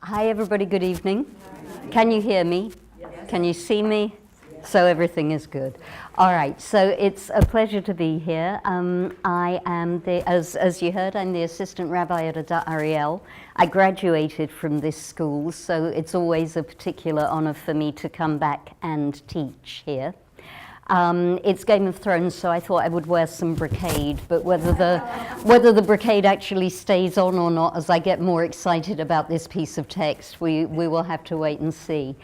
Hi everybody, good evening. Can you hear me? Can you see me? So everything is good. All right, so it's a pleasure to be here. I am, as you heard, I'm the assistant rabbi at Adat Ariel. I graduated from this school, so it's always a particular honor for me to come back and teach here. It's Game of Thrones, so I thought I would wear some brocade, but whether the brocade actually stays on or not as I get more excited about this piece of text, we will have to wait and see.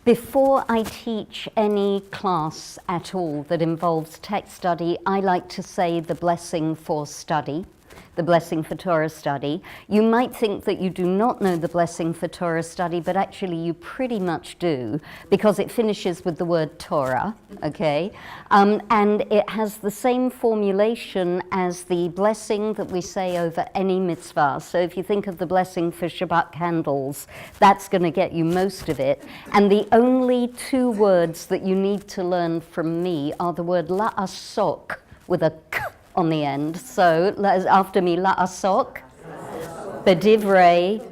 Before I teach any class at all that involves text study, I like to say the blessing for study. The blessing for Torah study. You might think that you do not know the blessing for Torah study, but actually you pretty much do, because it finishes with the word Torah, okay? And it has the same formulation as the blessing that we say over any mitzvah. So if you think of the blessing for Shabbat candles, that's going to get you most of it. And the only two words that you need to learn from me are the word la'asok with a k on the end. So after me, la'asok b'divrei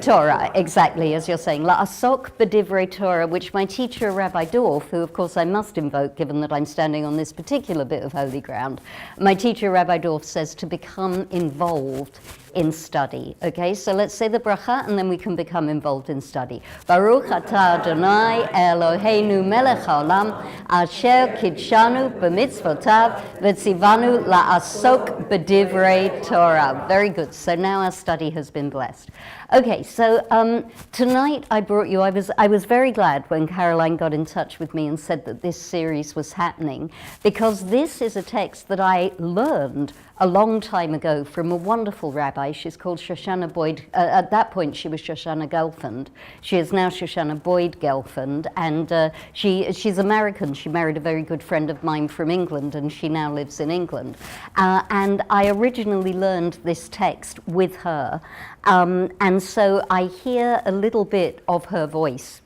Torah, exactly as you're saying. La'asok b'divrei Torah, which my teacher, Rabbi Dorf, who of course I must invoke given that I'm standing on this particular bit of holy ground, my teacher, Rabbi Dorf, says to become involved in study. Okay, so let's say the bracha and then we can become involved in study. Baruch atah Adonai Eloheinu melech haolam asher kidshanu b'mitzvotav v'tzivanu la'asok b'divrei Torah. Very good. So now our study has been blessed. Okay, so tonight I brought you, I was very glad when Caroline got in touch with me and said that this series was happening, because this is a text that I learned a long time ago from a wonderful rabbi. She's called Shoshana Boyd. At that point, she was Shoshana Gelfand. She is now Shoshana Boyd Gelfand, and she's American. She married a very good friend of mine from England, and she now lives in England. And I originally learned this text with her, and so I hear a little bit of her voice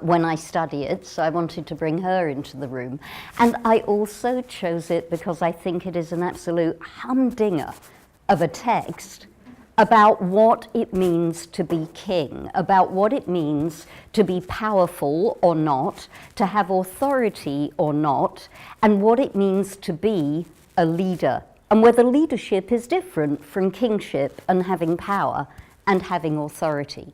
when I study it, so I wanted to bring her into the room. And I also chose it because I think it is an absolute humdinger of a text about what it means to be king, about what it means to be powerful or not, to have authority or not, and what it means to be a leader, and whether leadership is different from kingship and having power and having authority.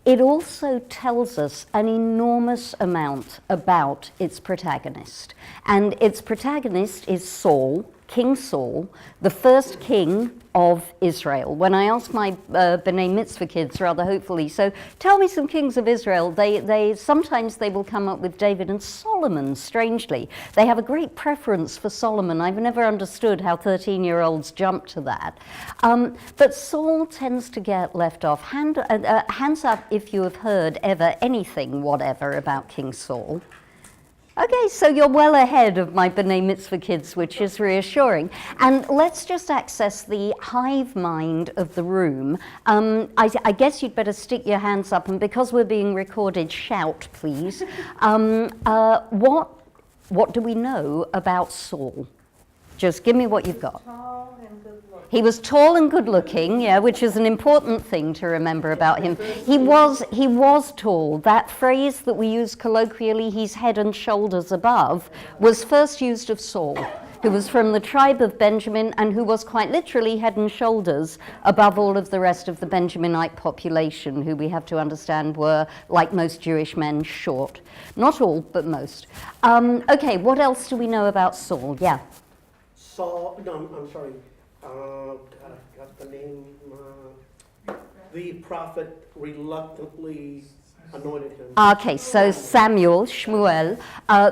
It also tells us an enormous amount about its protagonist. And its protagonist is Saul, King Saul, the first king of Israel. When I ask my B'nai Mitzvah kids, rather hopefully, so tell me some kings of Israel, they sometimes they will come up with David and Solomon, strangely. They have a great preference for Solomon. I've never understood how 13-year-olds jump to that. But Saul tends to get left off. Hands up if you have heard ever anything whatever about King Saul. Okay, so you're well ahead of my B'nai Mitzvah kids, which is reassuring. And let's just access the hive mind of the room. I guess you'd better stick your hands up, and because we're being recorded, shout, please. What do we know about Saul? Just give me what you've got. Tall and good looking. He was tall and good looking, yeah, which is an important thing to remember about him. He was tall. That phrase that we use colloquially, he's head and shoulders above, was first used of Saul, who was from the tribe of Benjamin and who was quite literally head and shoulders above all of the rest of the Benjaminite population, who we have to understand were, like most Jewish men, short. Not all, but most. Okay, what else do we know about Saul? Yeah. Saul, no, I'm sorry, God, I got the name, the prophet reluctantly anointed him. Okay, so Samuel, Shmuel,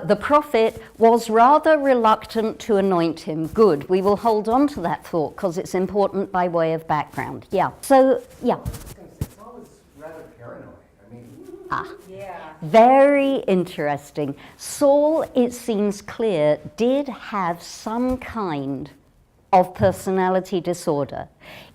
the prophet was rather reluctant to anoint him. Good, we will hold on to that thought because it's important by way of background. Yeah, so, yeah. Saul was rather paranoid. I mean, Yeah. Very interesting. Saul, it seems clear, did have some kind of personality disorder.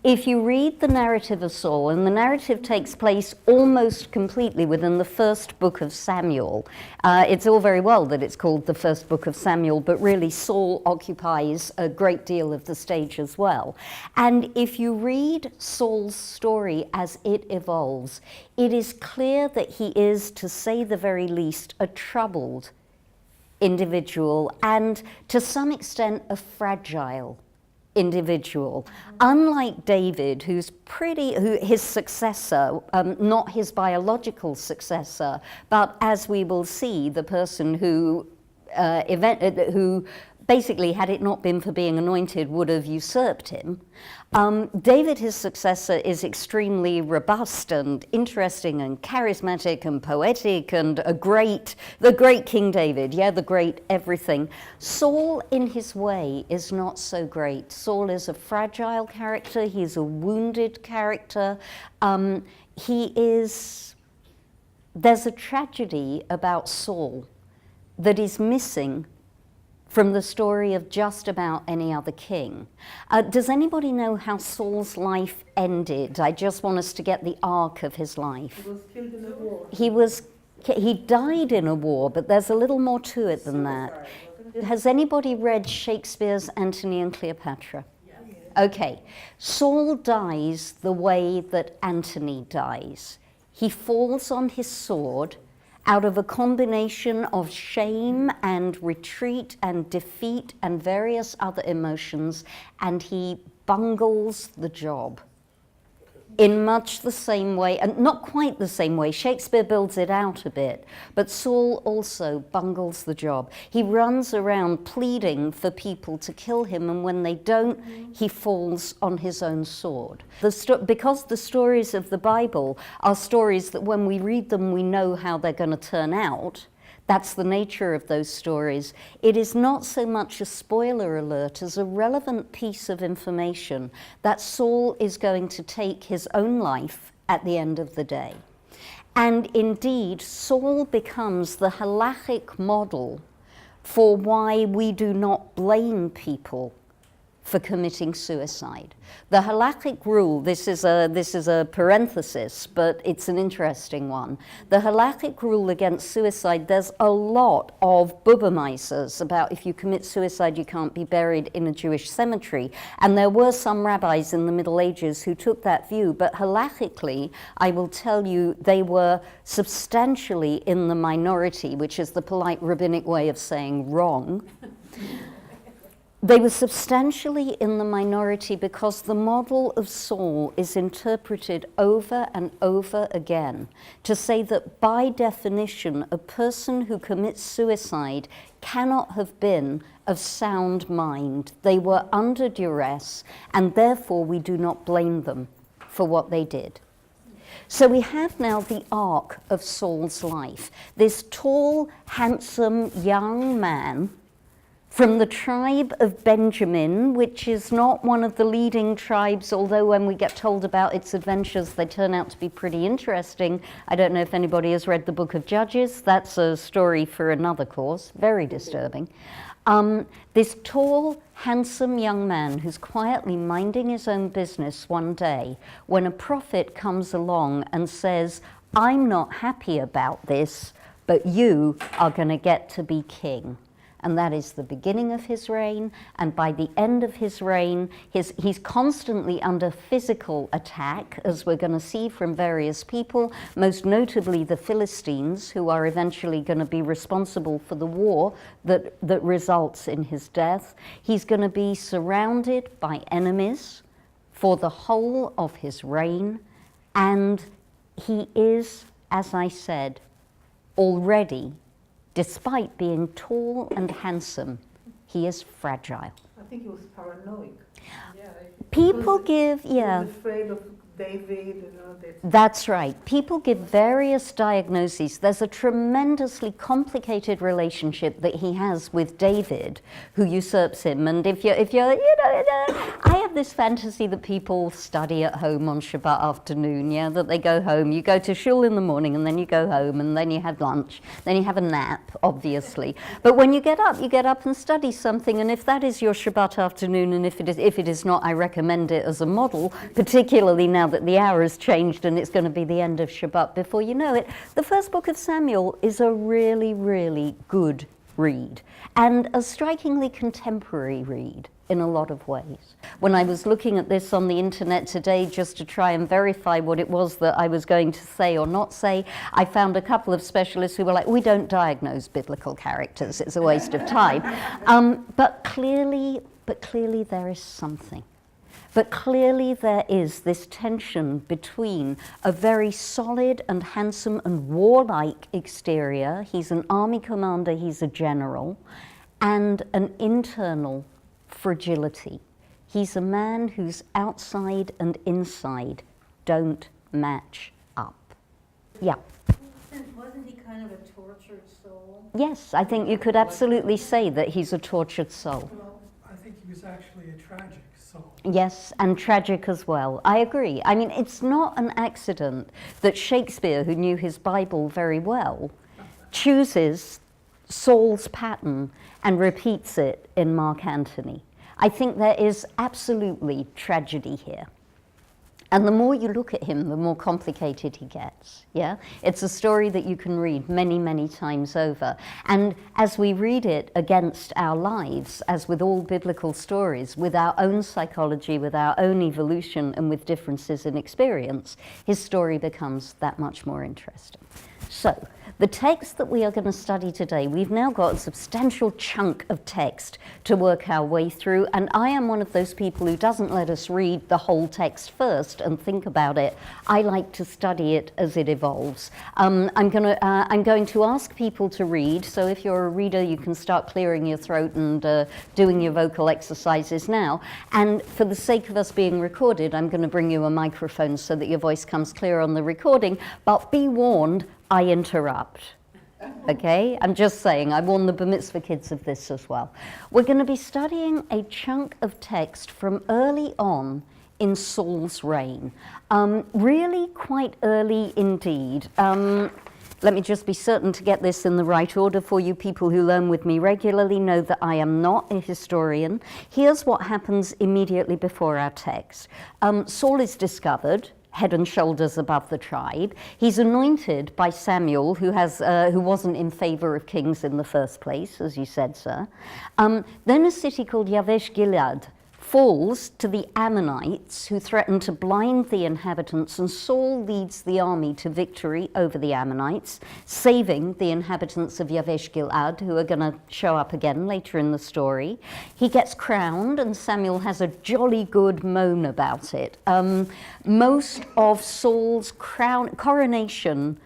If you read the narrative of Saul, and the narrative takes place almost completely within the first book of Samuel, it's all very well that it's called the first book of Samuel, but really Saul occupies a great deal of the stage as well. And if you read Saul's story as it evolves, it is clear that he is, to say the very least, a troubled individual and to some extent a fragile individual. Unlike David, who's his successor, not his biological successor, but as we will see, the person who basically, had it not been for being anointed, would have usurped him. David, his successor, is extremely robust and interesting and charismatic and poetic and the great King David, the great everything. Saul, in his way, is not so great. Saul is a fragile character. He's a wounded character. There's a tragedy about Saul that is missing from the story of just about any other king. Does anybody know how Saul's life ended? I just want us to get the arc of his life. He was killed in a war. He died in a war, but there's a little more to it than that. Has anybody read Shakespeare's Antony and Cleopatra? Yeah. Okay, Saul dies the way that Antony dies. He falls on his sword out of a combination of shame and retreat and defeat and various other emotions, and he bungles the job in much the same way, and not quite the same way. Shakespeare builds it out a bit, but Saul also bungles the job. He runs around pleading for people to kill him, and when they don't, he falls on his own sword. Because the stories of the Bible are stories that when we read them, we know how they're going to turn out. That's the nature of those stories. It is not so much a spoiler alert as a relevant piece of information that Saul is going to take his own life at the end of the day. And indeed, Saul becomes the halachic model for why we do not blame people for committing suicide. The halakhic rule, this is a parenthesis, but it's an interesting one. The halakhic rule against suicide, there's a lot of bubamaises about if you commit suicide, you can't be buried in a Jewish cemetery. And there were some rabbis in the Middle Ages who took that view, but halakhically, I will tell you, they were substantially in the minority, which is the polite rabbinic way of saying wrong. They were substantially in the minority because the model of Saul is interpreted over and over again to say that by definition, a person who commits suicide cannot have been of sound mind. They were under duress, and therefore we do not blame them for what they did. So we have now the arc of Saul's life. This tall, handsome young man from the tribe of Benjamin, which is not one of the leading tribes, although when we get told about its adventures, they turn out to be pretty interesting. I don't know if anybody has read the book of Judges. That's a story for another course, very disturbing. This tall, handsome young man who's quietly minding his own business one day when a prophet comes along and says, "I'm not happy about this, but you are going to get to be king." And that is the beginning of his reign, and by the end of his reign, he's constantly under physical attack, as we're going to see from various people, most notably the Philistines, who are eventually going to be responsible for the war that results in his death. He's going to be surrounded by enemies for the whole of his reign, and he is, as I said, already, despite being tall and handsome, he is fragile. I think he was paranoid. People give, He was afraid of David, That's right. People give various diagnoses. There's a tremendously complicated relationship that he has with David, who usurps him. And if you're, I have this fantasy that people study at home on Shabbat afternoon, yeah, that they go home. You go to shul in the morning, and then you go home, and then you have lunch, then you have a nap, obviously. But when you get up and study something, and if that is your Shabbat afternoon, and if it is not, I recommend it as a model, particularly now that the hour has changed and it's going to be the end of Shabbat before you know it. The first book of Samuel is a really, really good read, and a strikingly contemporary read in a lot of ways. When I was looking at this on the internet today just to try and verify what it was that I was going to say or not say, I found a couple of specialists who were like, we don't diagnose biblical characters, it's a waste of time. But clearly there is something. But clearly there is this tension between a very solid and handsome and warlike exterior, he's an army commander, he's a general, and an internal fragility. He's a man whose outside and inside don't match up. Yeah. Wasn't he kind of a tortured soul? Yes, I think you could absolutely say that he's a tortured soul. Well, I think he was actually a tragic soul. Yes, and tragic as well. I agree. I mean, it's not an accident that Shakespeare, who knew his Bible very well, chooses Saul's pattern and repeats it in Mark Antony. I think there is absolutely tragedy here. And the more you look at him, the more complicated he gets, yeah? It's a story that you can read many, many times over. And as we read it against our lives, as with all biblical stories, with our own psychology, with our own evolution, and with differences in experience, his story becomes that much more interesting. So, the text that we are going to study today, we've now got a substantial chunk of text to work our way through, and I am one of those people who doesn't let us read the whole text first and think about it. I like to study it as it evolves. I'm going to ask people to read, so if you're a reader, you can start clearing your throat and doing your vocal exercises now. And for the sake of us being recorded, I'm going to bring you a microphone so that your voice comes clear on the recording, but be warned, I interrupt, okay? I'm just saying, I warn the Bar Mitzvah kids of this as well. We're going to be studying a chunk of text from early on in Saul's reign, really quite early indeed. Let me just be certain to get this in the right order for you. People who learn with me regularly know that I am not a historian. Here's what happens immediately before our text. Saul is discovered, head and shoulders above the tribe. He's anointed by Samuel, who wasn't in favor of kings in the first place, as you said, sir. Then a city called Yavesh Gilead falls to the Ammonites, who threaten to blind the inhabitants, and Saul leads the army to victory over the Ammonites, saving the inhabitants of Yavesh Gilead, who are going to show up again later in the story. He gets crowned, and Samuel has a jolly good moan about it. Most of Saul's coronation,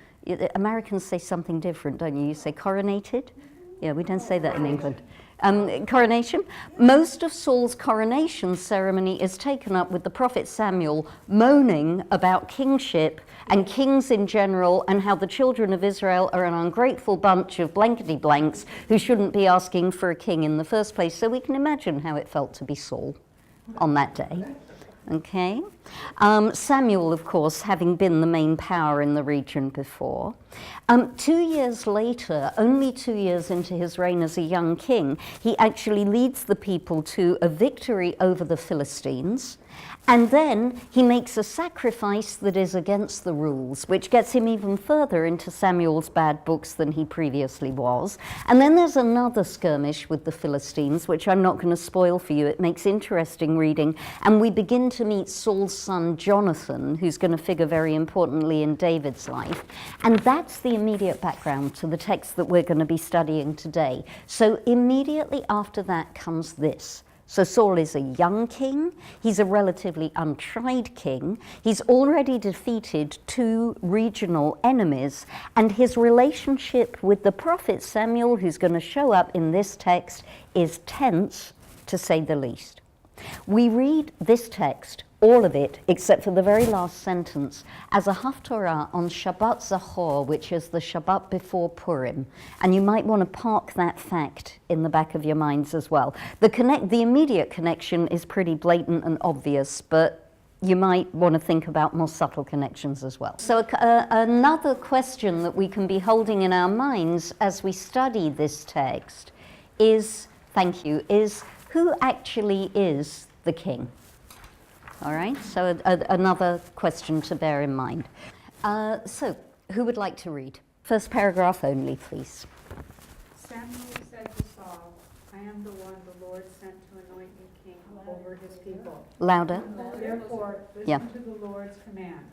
Americans say something different, don't you? You say coronated? Yeah, we don't say that in England. Coronation. Most of Saul's coronation ceremony is taken up with the prophet Samuel moaning about kingship and kings in general, and how the children of Israel are an ungrateful bunch of blankety blanks who shouldn't be asking for a king in the first place. So we can imagine how it felt to be Saul on that day. Okay. Samuel, of course, having been the main power in the region before. 2 years later, only 2 years into his reign as a young king, he actually leads the people to a victory over the Philistines. And then he makes a sacrifice that is against the rules, which gets him even further into Samuel's bad books than he previously was. And then there's another skirmish with the Philistines, which I'm not going to spoil for you. It makes interesting reading. And we begin to meet Saul's son, Jonathan, who's going to figure very importantly in David's life. And that's the immediate background to the text that we're going to be studying today. So immediately after that comes this. So Saul is a young king, he's a relatively untried king, he's already defeated 2 regional enemies, and his relationship with the prophet Samuel, who's going to show up in this text, is tense, to say the least. We read this text, all of it, except for the very last sentence, as a Haftorah on Shabbat Zachor, which is the Shabbat before Purim. And you might want to park that fact in the back of your minds as well. The immediate connection is pretty blatant and obvious, but you might want to think about more subtle connections as well. So another question that we can be holding in our minds as we study this text is, is who actually is the king? All right, so another question to bear in mind. So who would like to read? First paragraph only, please. Samuel said to Saul, I am the one the Lord sent to anoint me king over his people. Louder. Therefore, listen to the Lord's command.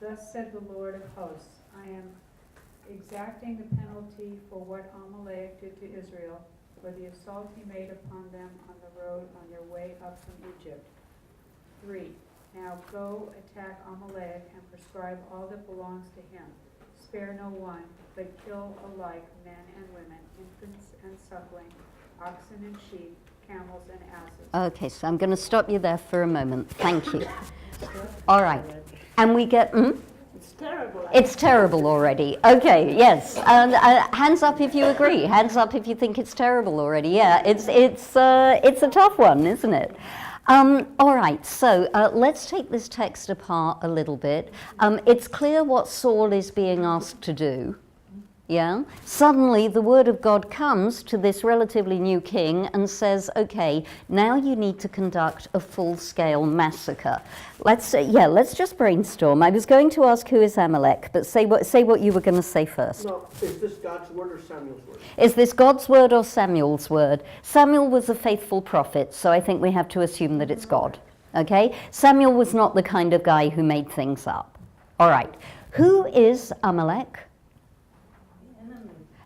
Thus said the Lord of hosts, I am exacting the penalty for what Amalek did to Israel, for the assault he made upon them on the road on their way up from Egypt. 3. Now go attack Amalek and prescribe all that belongs to him. Spare no one, but kill alike men and women, infants and suckling, oxen and sheep, camels and asses. Okay, so I'm going to stop you there for a moment. Thank you. All right. And we get... It's terrible. It's terrible already. Okay, yes. Hands up if you agree. Hands up if you think it's terrible already. Yeah, it's a tough one, isn't it? All right, so let's take this text apart a little bit. It's clear what Saul is being asked to do. Yeah? Suddenly the word of God comes to this relatively new king and says, okay, now you need to conduct a full-scale massacre. Let's just brainstorm. I was going to ask who is Amalek, but say what you were going to say first. No, is this God's word or Samuel's word? Is this God's word or Samuel's word? Samuel was a faithful prophet, so I think we have to assume that it's God. Okay? Samuel was not the kind of guy who made things up. All right. Who is Amalek?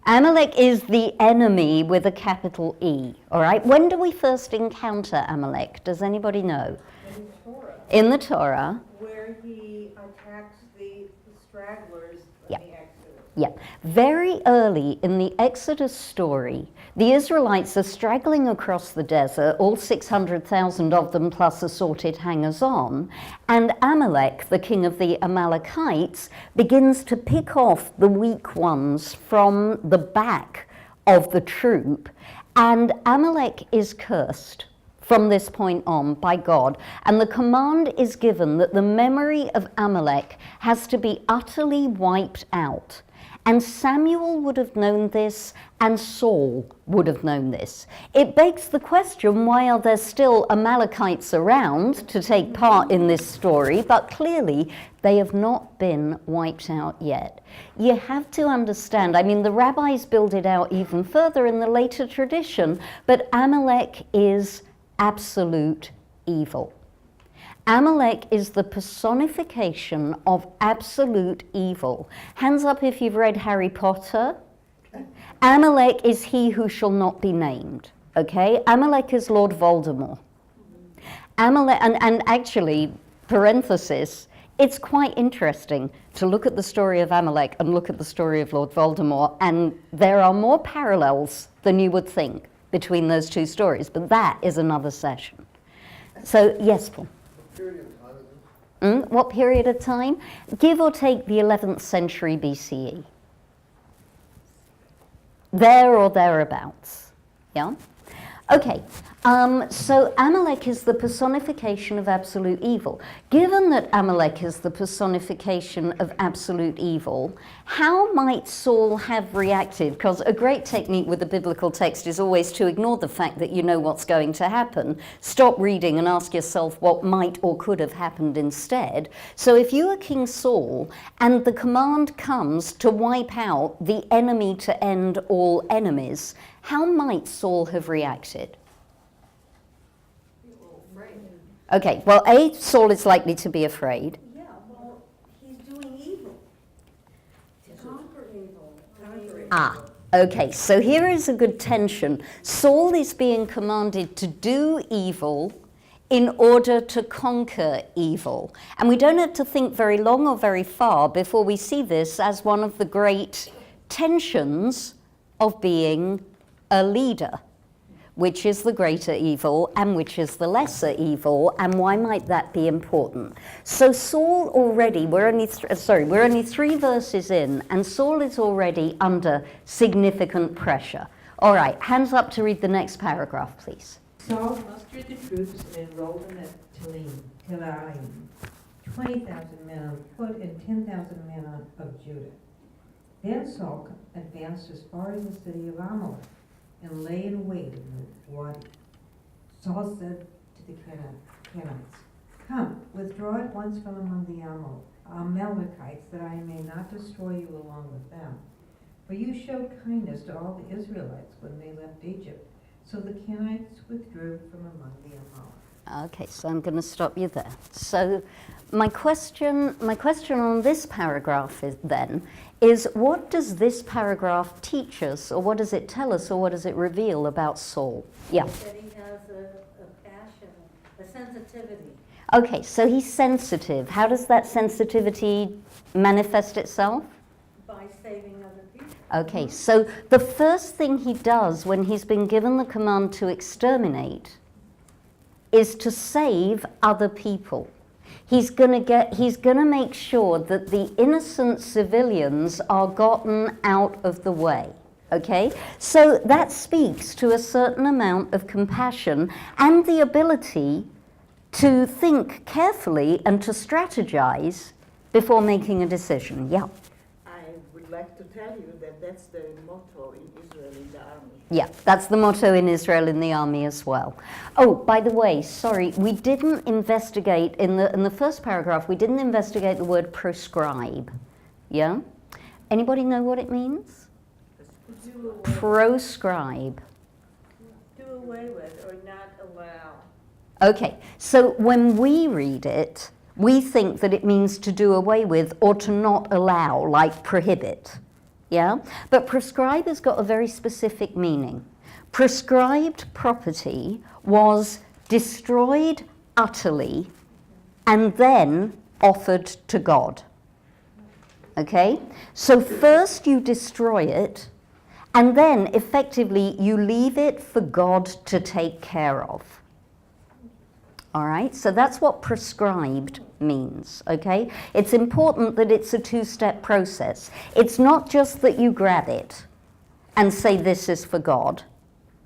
Amalek is the enemy with a capital E, all right? When do we first encounter Amalek? Does anybody know? In the Torah, In the Torah. where he attacks the stragglers of Yeah. the Exodus. Yeah, very early in the Exodus story, the Israelites are straggling across the desert, all 600,000 of them plus assorted hangers-on, and Amalek, the king of the Amalekites, begins to pick off the weak ones from the back of the troop, and Amalek is cursed from this point on by God, and the command is given that the memory of Amalek has to be utterly wiped out. And Samuel would have known this, and Saul would have known this. It begs the question, why are there still Amalekites around to take part in this story? But clearly, they have not been wiped out yet. You have to understand, I mean, the rabbis build it out even further in the later tradition, but Amalek is absolute evil. Amalek is the personification of absolute evil. Hands up if you've read Harry Potter. Amalek is he who shall not be named. Okay? Amalek is Lord Voldemort. Amalek, and actually, parenthesis, it's quite interesting to look at the story of Amalek and look at the story of Lord Voldemort, and there are more parallels than you would think between those two stories, but that is another session. So, yes, Paul. What period of time? Give or take the 11th century BCE. There or thereabouts. Yeah? Okay, so Amalek is the personification of absolute evil. Given that Amalek is the personification of absolute evil, how might Saul have reacted? Because a great technique with the biblical text is always to ignore the fact that you know what's going to happen. Stop reading and ask yourself what might or could have happened instead. So if you are King Saul and the command comes to wipe out the enemy to end all enemies, how might Saul have reacted? Okay, well, A, Saul is likely to be afraid. Yeah, well, he's doing evil. To conquer evil. Okay, so here is a good tension. Saul is being commanded to do evil in order to conquer evil. And we don't have to think very long or very far before we see this as one of the great tensions of being a leader. which is the greater evil and which is the lesser evil, and why might that be important? So Saul already, we're only 3 verses in, and Saul is already under significant pressure. All right, hands up to read the next paragraph, please. Saul mustered the troops and enrolled them at Telaim, 20,000 men on foot and 10,000 men of Judah. Then Saul advanced as far as the city of Amalek and lay in wait in the wadi. Saul said to the Kenites, "Come, withdraw at once from among the Amalekites, that I may not destroy you along with them. For you showed kindness to all the Israelites when they left Egypt." So the Kenites withdrew from among the Amalekites. Okay, so I'm going to stop you there. So my question on this paragraph is what does this paragraph teach us, or what does it tell us, or what does it reveal about Saul? Yeah. That he has a passion, a sensitivity. Okay, so he's sensitive. How does that sensitivity manifest itself? By saving other people. Okay, so the first thing he does when he's been given the command to exterminate is to save other people. He's going to make sure that the innocent civilians are gotten out of the way. Okay? So that speaks to a certain amount of compassion and the ability to think carefully and to strategize before making a decision. Yeah. I would like to tell you that that's the motto in Israel in the army. Yeah, that's the motto in Israel in the army as well. Oh, by the way, sorry, we didn't investigate, in the first paragraph, we didn't investigate the word proscribe. Yeah? Anybody know what it means? Proscribe. Do away with or not allow. Okay, so when we read it, we think that it means to do away with or to not allow, like prohibit. Yeah? But prescribe has got a very specific meaning. Prescribed property was destroyed utterly and then offered to God. Okay? So first you destroy it, and then effectively you leave it for God to take care of. All right, so that's what prescribed means, okay? It's important that it's a two-step process. It's not just that you grab it and say this is for God,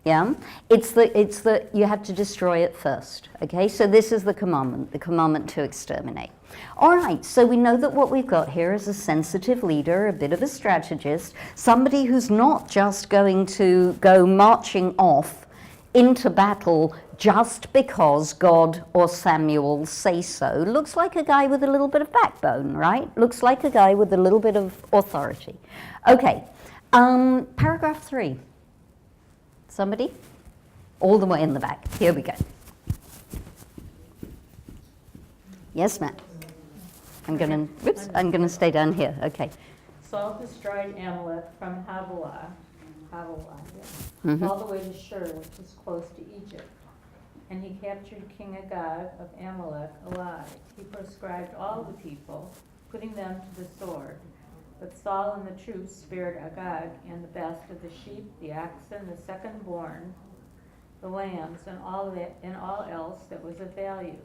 yeah? It's that you have to destroy it first, okay? So this is the commandment to exterminate. All right, so we know that what we've got here is a sensitive leader, a bit of a strategist, somebody who's not just going to go marching off into battle just because God or Samuel say so. Looks like a guy with a little bit of backbone, right? Looks like a guy with a little bit of authority. Okay, paragraph 3. Somebody? All the way in the back. Here we go. Yes, Matt. I'm gonna stay down here. Okay. Saul destroyed Amalek from Havilah, all the way to Shur, which is close to Egypt. And he captured King Agag of Amalek alive. He proscribed all the people, putting them to the sword. But Saul and the troops spared Agag and the best of the sheep, the oxen, the second-born, the lambs, and all else that was of value.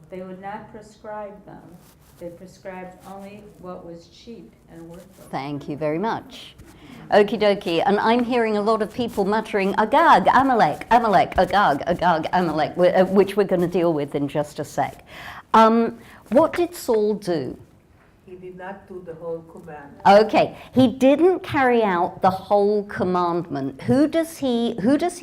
They would not prescribe them. They prescribed only what was cheap and worthless. Thank you very much. Okie dokie, and I'm hearing a lot of people muttering Agag, Amalek, Amalek, Agag, Agag, Amalek, which we're going to deal with in just a sec. What did Saul do? He did not do the whole command. Okay, he didn't carry out the whole commandment. Who does he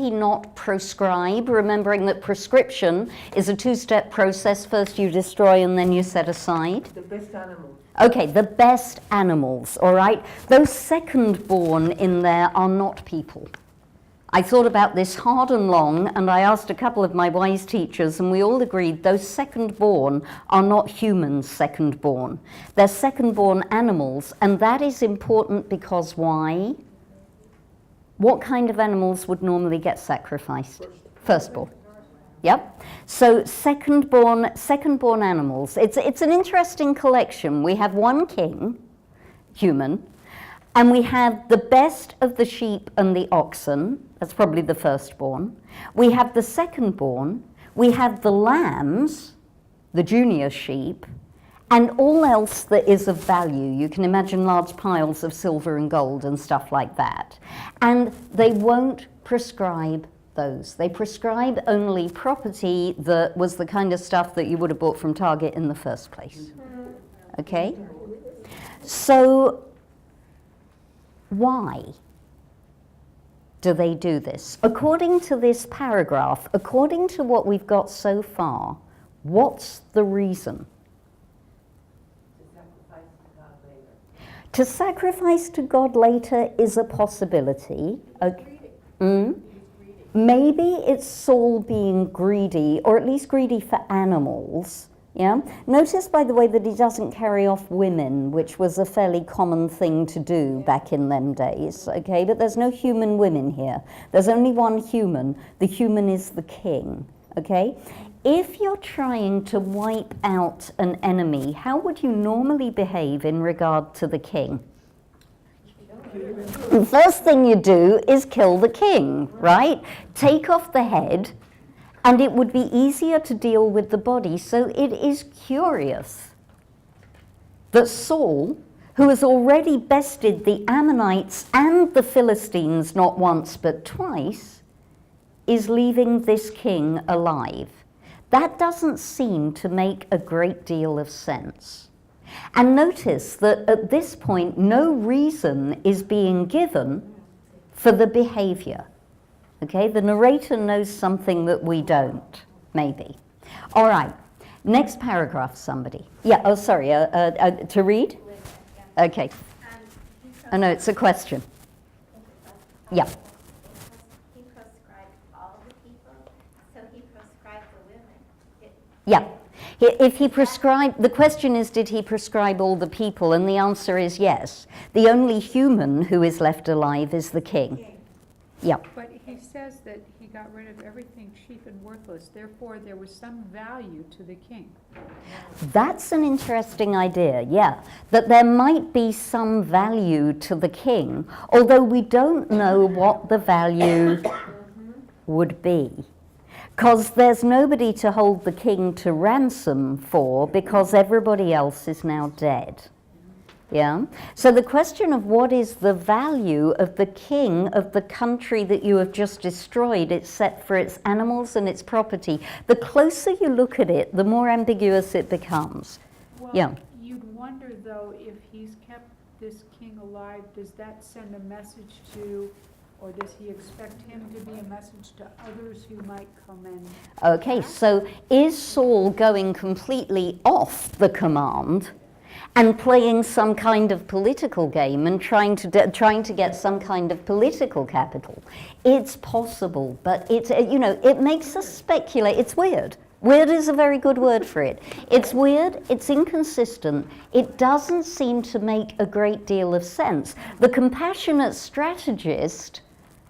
not proscribe? Remembering that prescription is a two-step process. First you destroy and then you set aside. The best animals. Okay, the best animals, all right? Those second-born in there are not people. I thought about this hard and long, and I asked a couple of my wise teachers, and we all agreed those second-born are not humans second-born. They're second-born animals, and that is important because why? What kind of animals would normally get sacrificed? Firstborn. Yep. So second-born animals. It's an interesting collection. We have one king, human, And we have the best of the sheep and the oxen. That's probably the firstborn. We have the secondborn. We have the lambs, the junior sheep, and all else that is of value. You can imagine large piles of silver and gold and stuff like that. And they won't prescribe those. They prescribe only property that was the kind of stuff that you would have bought from Target in the first place. Okay? So, why do they do this? According to this paragraph, according to what we've got so far, what's the reason? To sacrifice to God later is a possibility. Maybe it's Saul being greedy, or at least greedy for animals. Yeah. Notice, by the way, that he doesn't carry off women, which was a fairly common thing to do back in them days. Okay, but there's no human women here. There's only one human. The human is the king. Okay. If you're trying to wipe out an enemy, how would you normally behave in regard to the king? The first thing you do is kill the king, right? Take off the head, and it would be easier to deal with the body. So it is curious that Saul, who has already bested the Ammonites and the Philistines not once but twice, is leaving this king alive. That doesn't seem to make a great deal of sense. And notice that at this point, no reason is being given for the behavior. Okay, the narrator knows something that we don't, maybe. All right, next paragraph, somebody. Yeah, oh, sorry, to read? Okay. Oh, no, it's a question. Yeah. He proscribed all the people, so he proscribed the women. Yeah. If he prescribed, the question is, did he prescribe all the people? And the answer is yes. The only human who is left alive is the king. Yeah. But he says that he got rid of everything cheap and worthless. Therefore, there was some value to the king. That's an interesting idea, yeah. That there might be some value to the king, although we don't know what the value would be. Because there's nobody to hold the king to ransom for, because everybody else is now dead. Yeah? So the question of what is the value of the king of the country that you have just destroyed, except for its animals and its property, the closer you look at it, the more ambiguous it becomes. Well, yeah. You'd wonder, though, if he's kept this king alive, does that send a message to, or does he expect him to be a message to others who might come in? Okay, so is Saul going completely off the command and playing some kind of political game and trying to get some kind of political capital? It's possible, but it's, it makes us speculate. It's weird. Weird is a very good word for it. It's weird, it's inconsistent, it doesn't seem to make a great deal of sense. The compassionate strategist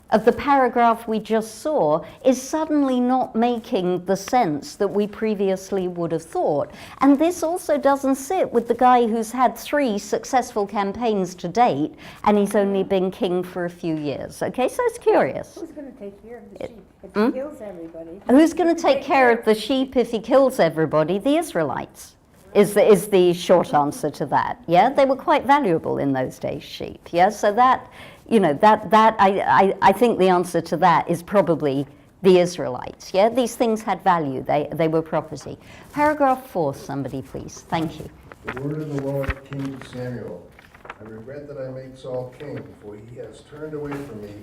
of the paragraph we just saw is suddenly not making the sense that we previously would have thought. And this also doesn't sit with the guy who's had 3 successful campaigns to date, and he's only been king for a few years. Okay, so it's curious. Who's going to take care of the sheep if he kills everybody? Who's going to take care of the sheep if he kills everybody? The Israelites is the short answer to that. Yeah, they were quite valuable in those days, sheep. Yeah, so that, I think the answer to that is probably the Israelites. Yeah, these things had value. They were property. Paragraph 4, somebody, please. Thank you. The word of the Lord came to Samuel. I regret that I made Saul king, for he has turned away from me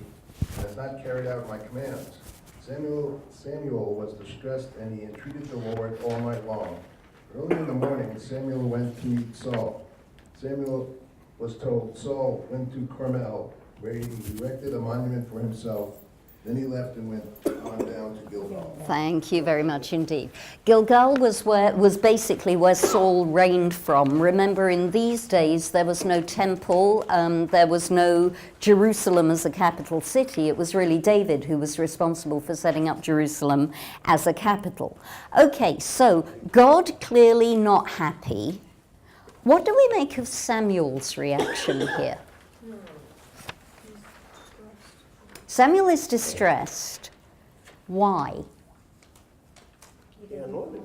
and has not carried out my commands. Samuel was distressed, and he entreated the Lord all night long. Early in the morning, Samuel went to meet Saul. Samuel was told, Saul went to Carmel, where he erected a monument for himself. Then he left and went on down to Gilgal. Thank you very much indeed. Gilgal was basically where Saul reigned from. Remember, in these days, there was no temple, there was no Jerusalem as a capital city. It was really David who was responsible for setting up Jerusalem as a capital. Okay, so God clearly not happy. What do we make of Samuel's reaction here? Samuel is distressed. Why? Yeah, Lord.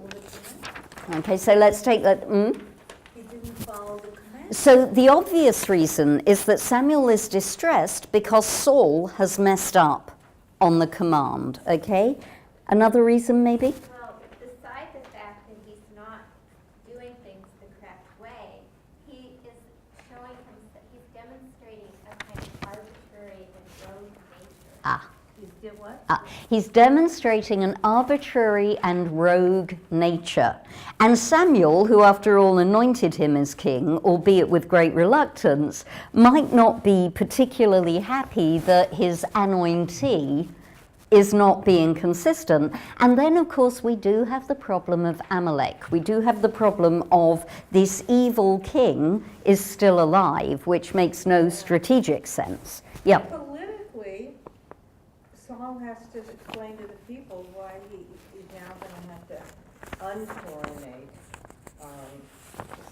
Okay, so let's take that. He didn't follow the command. So the obvious reason is that Samuel is distressed because Saul has messed up on the command, okay? Another reason maybe? Well, beside the fact that he's not doing things the correct way, he is showing him that he's demonstrating a kind of arbitrary and rogue nature. Ah. He did what? He's demonstrating an arbitrary and rogue nature. And Samuel, who after all anointed him as king, albeit with great reluctance, might not be particularly happy that his anointee is not being consistent. And then, of course, we do have the problem of Amalek. We do have the problem of this evil king is still alive, which makes no strategic sense. Yeah. Politically, Saul has to explain to the people why he's now going to have to uncoronate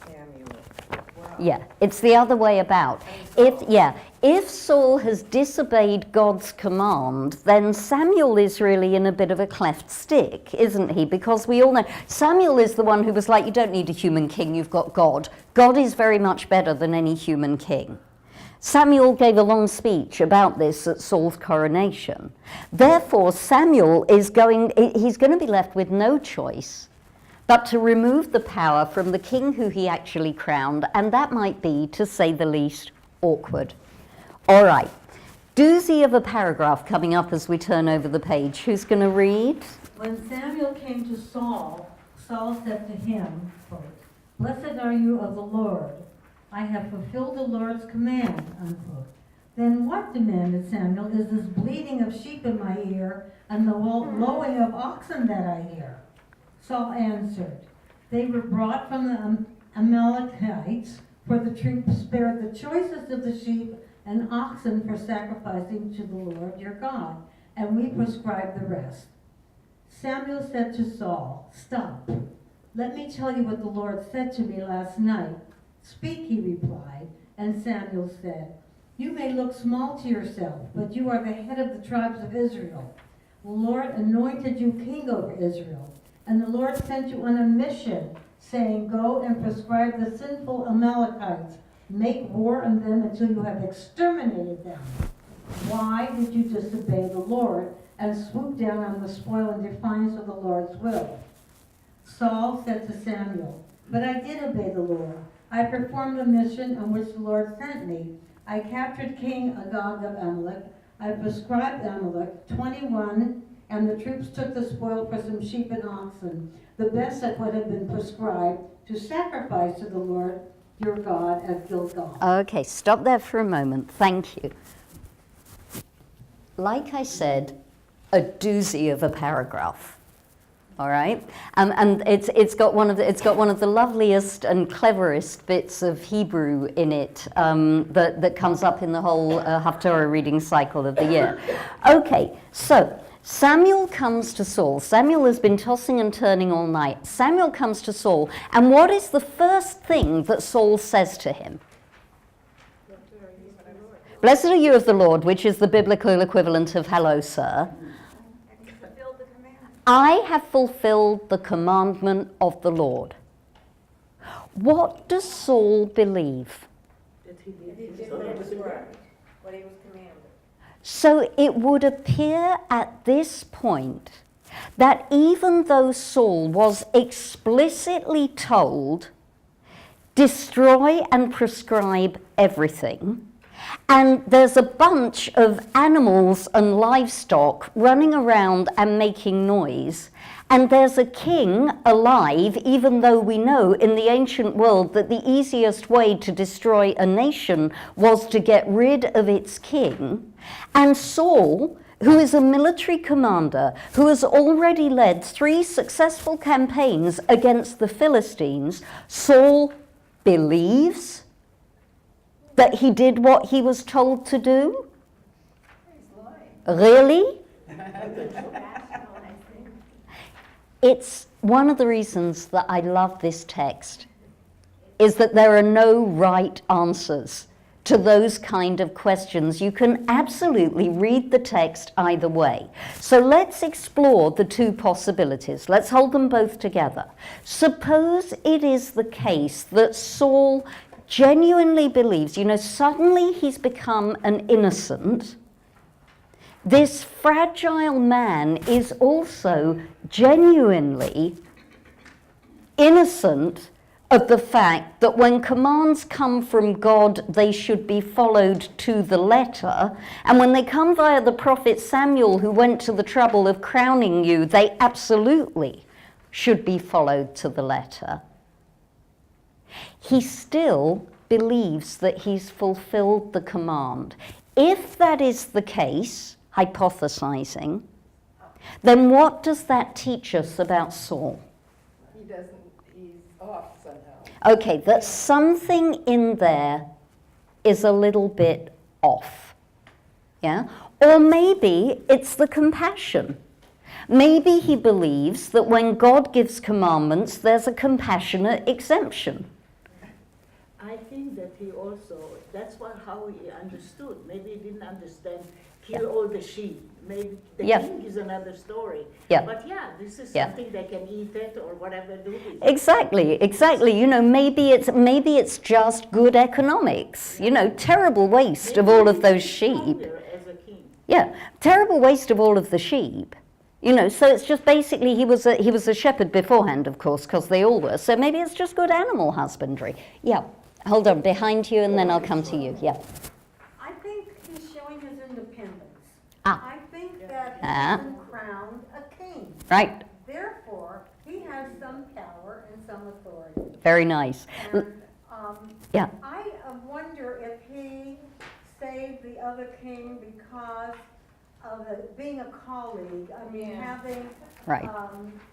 Samuel as well. Yeah, it's the other way about. If Saul has disobeyed God's command, then Samuel is really in a bit of a cleft stick, isn't he? Because we all know Samuel is the one who was like, you don't need a human king, you've got God. God is very much better than any human king. Samuel gave a long speech about this at Saul's coronation. Therefore, Samuel he's going to be left with no choice but to remove the power from the king who he actually crowned, and that might be, to say the least, awkward. All right, doozy of a paragraph coming up as we turn over the page. Who's going to read? When Samuel came to Saul, Saul said to him, quote, "Blessed are you of the Lord. I have fulfilled the Lord's command," unquote. "Then what," demanded Samuel, "is this bleating of sheep in my ear and the lowing of oxen that I hear?" Saul answered, "They were brought from the Amalekites, for the troops spared the choicest of the sheep and oxen for sacrificing to the Lord your God, and we prescribed the rest." Samuel said to Saul, "Stop. Let me tell you what the Lord said to me last night." "Speak," he replied, and Samuel said, "You may look small to yourself, but you are the head of the tribes of Israel. The Lord anointed you king over Israel, and the Lord sent you on a mission, saying, 'Go and prescribe the sinful Amalekites. Make war on them until you have exterminated them.' Why did you disobey the Lord and swoop down on the spoil in defiance of the Lord's will?" Saul said to Samuel, "But I did obey the Lord. I performed the mission on which the Lord sent me. I captured King Agag of Amalek. I prescribed Amalek 21, and the troops took the spoil for some sheep and oxen, the best that would have been prescribed to sacrifice to the Lord your God at Gilgal." Okay, stop there for a moment. Thank you. Like I said, a doozy of a paragraph. All right, and it's got one of the loveliest and cleverest bits of Hebrew in it that comes up in the whole Haftarah reading cycle of the year. Okay, so Samuel comes to Saul. Samuel has been tossing and turning all night. Samuel comes to Saul, and what is the first thing that Saul says to him? "Blessed are you of the Lord," which is the biblical equivalent of "Hello, sir." "I have fulfilled the commandment of the Lord." What does Saul believe? That he did what he was commanded. So it would appear at this point that even though Saul was explicitly told, destroy and prescribe everything, and there's a bunch of animals and livestock running around and making noise, and there's a king alive, even though we know in the ancient world that the easiest way to destroy a nation was to get rid of its king, and Saul, who is a military commander, who has already led 3 successful campaigns against the Philistines, Saul believes that he did what he was told to do? Really? It's one of the reasons that I love this text, is that there are no right answers to those kind of questions. You can absolutely read the text either way. So let's explore the two possibilities. Let's hold them both together. Suppose it is the case that Saul genuinely believes, suddenly he's become an innocent. This fragile man is also genuinely innocent of the fact that when commands come from God, they should be followed to the letter. And when they come via the prophet Samuel, who went to the trouble of crowning you, they absolutely should be followed to the letter. He still believes that he's fulfilled the command. If that is the case, hypothesizing, then what does that teach us about Saul? He's off somehow. Okay, that something in there is a little bit off, yeah? Or maybe it's the compassion. Maybe he believes that when God gives commandments, there's a compassionate exemption. I think that he also, that's how he understood. Maybe he didn't understand, kill all the sheep. Maybe the king is another story. Yeah. But this is something they can eat it or whatever do with it. Exactly. Maybe it's just good economics. Terrible waste of all of those sheep. As a king. Yeah, terrible waste of all of the sheep. So it's just basically he was a shepherd beforehand, of course, because they all were. So maybe it's just good animal husbandry. Yeah. Hold on, behind you, and then I'll come to you. Yeah. I think he's showing his independence. Ah. I think that he wasn't crowned a king. Right. Therefore, he has some power and some authority. Very nice. And Yeah. I wonder if he saved the other king because of being a colleague. I mean, having Right.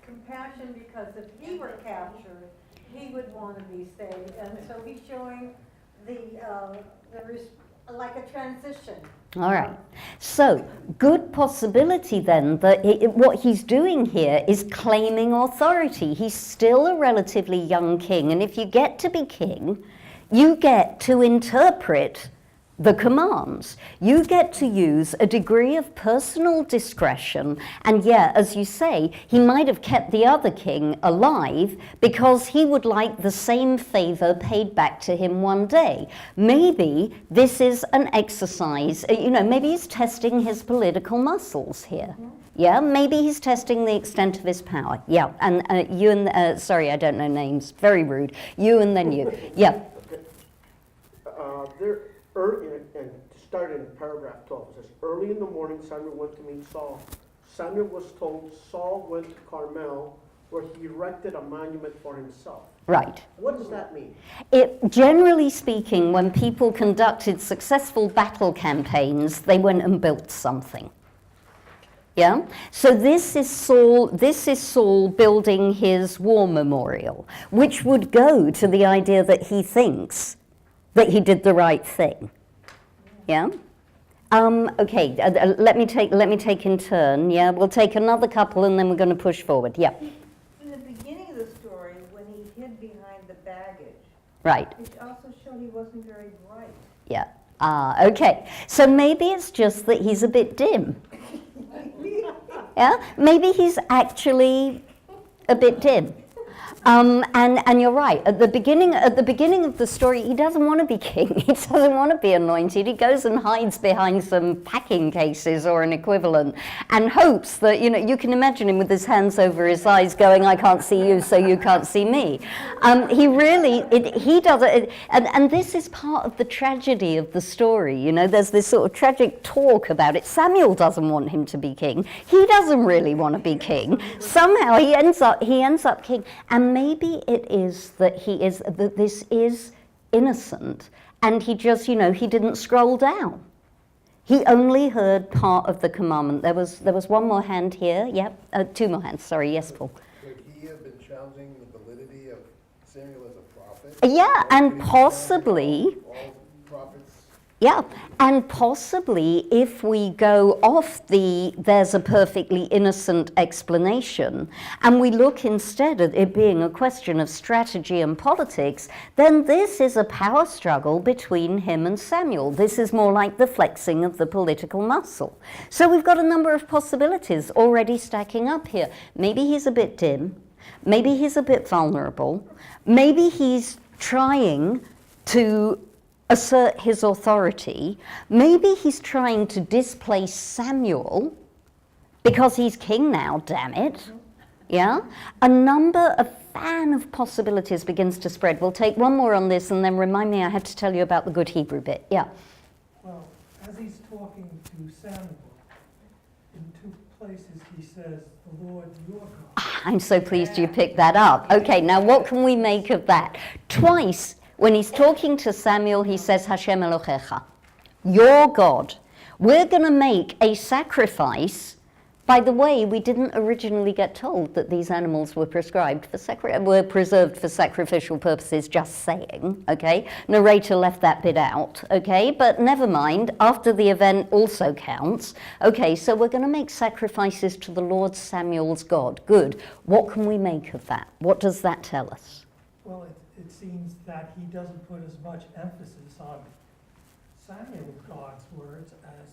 compassion, because if he were captured, he would want to be saved. And so he's showing like a transition. All right. So, good possibility then that what he's doing here is claiming authority. He's still a relatively young king, and if you get to be king, you get to interpret the commands. You get to use a degree of personal discretion, and as you say, he might have kept the other king alive because he would like the same favor paid back to him one day. Maybe this is an exercise, maybe he's testing his political muscles here. Yeah, maybe he's testing the extent of his power. Yeah, and you and, sorry, I don't know names, very rude. You and then you. Yeah. And to start in paragraph 12, it says, early in the morning Samuel went to meet Saul. Samuel was told Saul went to Carmel, where he erected a monument for himself. Right. What does that mean? Generally speaking, when people conducted successful battle campaigns, they went and built something. Yeah? So this is Saul building his war memorial, which would go to the idea that he thinks that he did the right thing. Yeah? Okay, let me take in turn. Yeah, we'll take another couple and then we're going to push forward. Yeah. In the beginning of the story, when he hid behind the baggage, Right. it also showed he wasn't very bright. Yeah. Okay. So maybe it's just that he's a bit dim. Yeah? Maybe he's actually a bit dim. And you're right. At the beginning of the story, he doesn't want to be king. He doesn't want to be anointed. He goes and hides behind some packing cases or an equivalent, and hopes that you can imagine him with his hands over his eyes, going, "I can't see you, so you can't see me." He does it, and this is part of the tragedy of the story. There's this sort of tragic talk about it. Samuel doesn't want him to be king. He doesn't really want to be king. Somehow he ends up king. And maybe it is that this is innocent, and he just, he didn't scroll down. He only heard part of the commandment. There was one more hand here. Yep, two more hands. Sorry, yes, Paul. Could he have been challenging the validity of Samuel as a prophet? Yeah, and possibly. All prophets Yeah, and possibly if we go off the there's a perfectly innocent explanation and we look instead at it being a question of strategy and politics, then this is a power struggle between him and Samuel. This is more like the flexing of the political muscle. So we've got a number of possibilities already stacking up here. Maybe he's a bit dim, maybe he's a bit vulnerable, maybe he's trying to assert his authority. Maybe he's trying to displace Samuel because he's king now, damn it. Yeah? A fan of possibilities begins to spread. We'll take one more on this and then remind me I have to tell you about the good Hebrew bit. Yeah. Well, as he's talking to Samuel, in two places he says, the Lord your God. I'm so pleased you picked that up. Okay, now what can we make of that? Twice, when he's talking to Samuel, he says, Hashem Elohecha, your God. We're going to make a sacrifice. By the way, we didn't originally get told that these animals were preserved for sacrificial purposes, just saying, okay? Narrator left that bit out, okay? But never mind, after the event also counts. Okay, so we're going to make sacrifices to the Lord Samuel's God. Good. What can we make of that? What does that tell us? Well, it seems that he doesn't put as much emphasis on Samuel's God's words as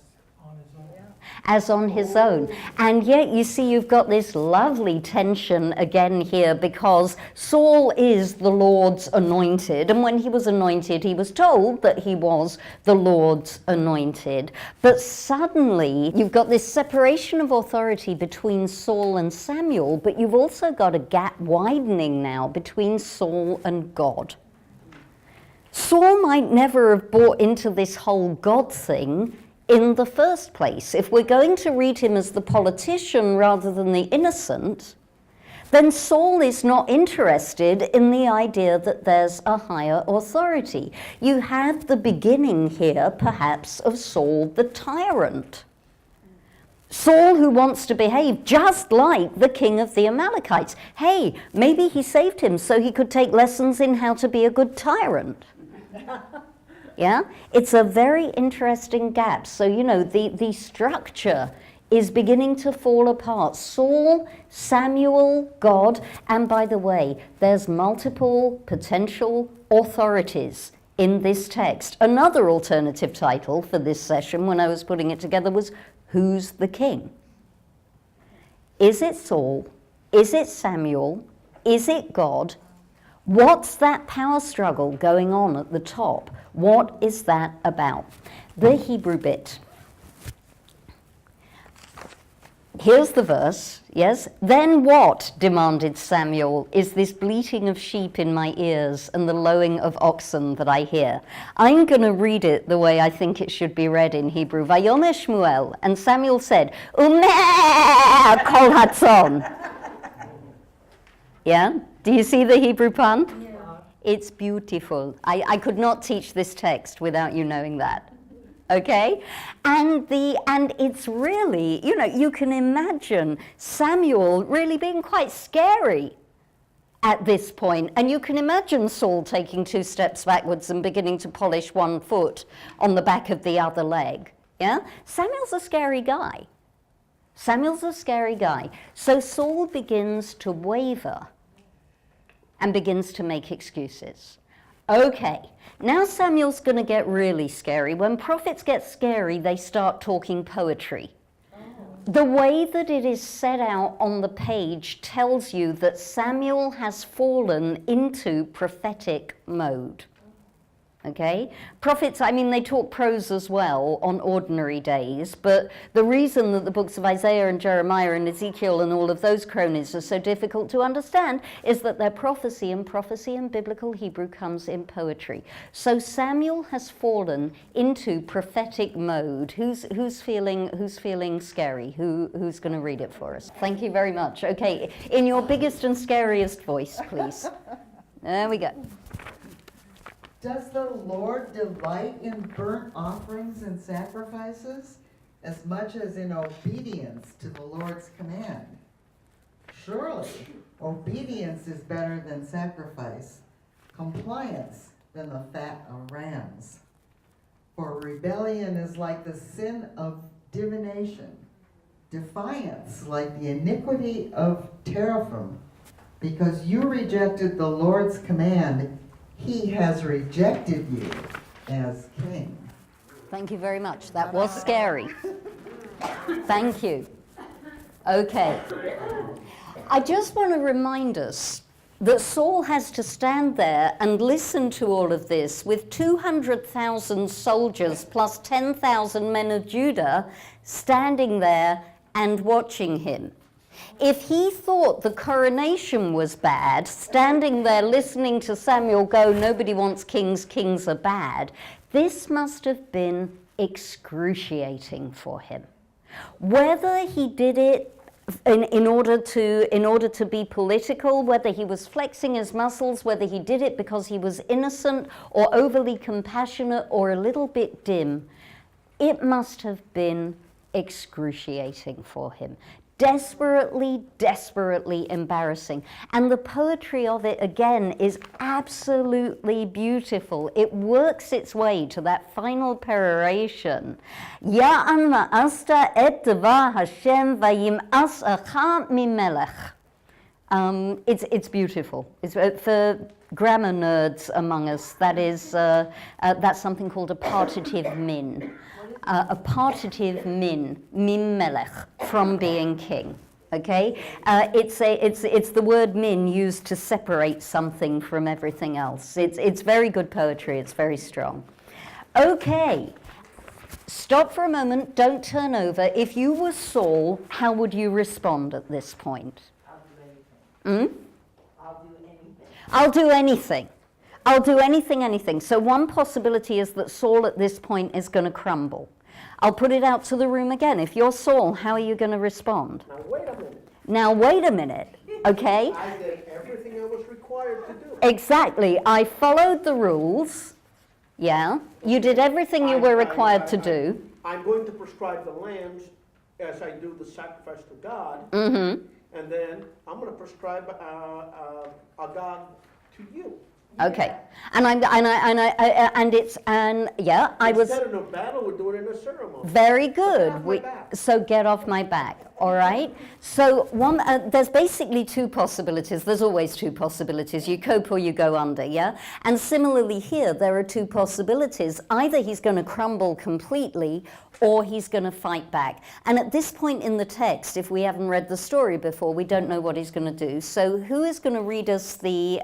on his own. Yeah. As on his own. And yet you see you've got this lovely tension again here, because Saul is the Lord's anointed, and when he was anointed he was told that he was the Lord's anointed. But suddenly you've got this separation of authority between Saul and Samuel, but you've also got a gap widening now between Saul and God. Saul might never have bought into this whole God thing in the first place. If we're going to read him as the politician rather than the innocent, then Saul is not interested in the idea that there's a higher authority. You have the beginning here, perhaps, of Saul the tyrant. Saul who wants to behave just like the king of the Amalekites. Hey, maybe he saved him so he could take lessons in how to be a good tyrant. Yeah, it's a very interesting gap. So, you know, the structure is beginning to fall apart. Saul, Samuel, God, and by the way, there's multiple potential authorities in this text. Another alternative title for this session when I was putting it together was, Who's the King? Is it Saul? Is it Samuel? Is it God? What's that power struggle going on at the top? What is that about? The Hebrew bit. Here's the verse, yes? Then what, demanded Samuel, is this bleating of sheep in my ears and the lowing of oxen that I hear? I'm going to read it the way I think it should be read in Hebrew. Vayomer Shmuel, and Samuel said, Umeh kol hatzon. Yeah? Do you see the Hebrew pun? Yeah. It's beautiful. I could not teach this text without you knowing that. Okay? And it's really, you know, you can imagine Samuel really being quite scary at this point. And you can imagine Saul taking 2 steps backwards and beginning to polish one foot on the back of the other leg. Yeah? Samuel's a scary guy. Samuel's a scary guy. So Saul begins to waver and begins to make excuses. Okay, now Samuel's going to get really scary. When prophets get scary, they start talking poetry. The way that it is set out on the page tells you that Samuel has fallen into prophetic mode. Okay? Prophets, I mean, they talk prose as well on ordinary days, but the reason that the books of Isaiah and Jeremiah and Ezekiel and all of those cronies are so difficult to understand is that they're prophecy, and prophecy in biblical Hebrew comes in poetry. So Samuel has fallen into prophetic mode. Who's feeling scary? Who's going to read it for us? Thank you very much. Okay, in your biggest and scariest voice, please. There we go. Does the Lord delight in burnt offerings and sacrifices as much as in obedience to the Lord's command? Surely, obedience is better than sacrifice, compliance than the fat of rams. For rebellion is like the sin of divination, defiance like the iniquity of teraphim. Because you rejected the Lord's command, he has rejected you as king. Thank you very much. That was scary. Thank you. Okay. I just want to remind us that Saul has to stand there and listen to all of this with 200,000 soldiers plus 10,000 men of Judah standing there and watching him. If he thought the coronation was bad, standing there listening to Samuel go, nobody wants kings, kings are bad, this must have been excruciating for him. Whether he did it in order to be political, whether he was flexing his muscles, whether he did it because he was innocent or overly compassionate or a little bit dim, it must have been excruciating for him. Desperately, desperately embarrassing. And the poetry of it, again, is absolutely beautiful. It works its way to that final peroration. Ya'an ma'asta et devar Hashem vayim'as acha mimelech. It's beautiful. It's for grammar nerds among us. That is, that's something called a partitive min. A partitive min melech, from being king. Okay, it's the word min used to separate something from everything else. It's very good poetry. It's very strong. Okay, stop for a moment. Don't turn over. If you were Saul, how would you respond at this point? I'll do anything. I'll do anything. So one possibility is that Saul at this point is going to crumble. I'll put it out to the room again. If you're Saul, how are you going to respond? Now wait a minute, okay? I did everything I was required to do. Exactly. I followed the rules. Yeah. You did everything you were required to do. I'm going to prescribe the lambs as I do the sacrifice to God. Mm-hmm. And then I'm going to prescribe a God to you. Okay, I was. Instead of a battle, we're doing it in a ceremony. Very good. So get off my back. All right. So there's basically two possibilities. There's always two possibilities. You cope or you go under. Yeah. And similarly here, there are two possibilities. Either he's going to crumble completely, or he's going to fight back. And at this point in the text, if we haven't read the story before, we don't know what he's going to do. So who is going to read us the?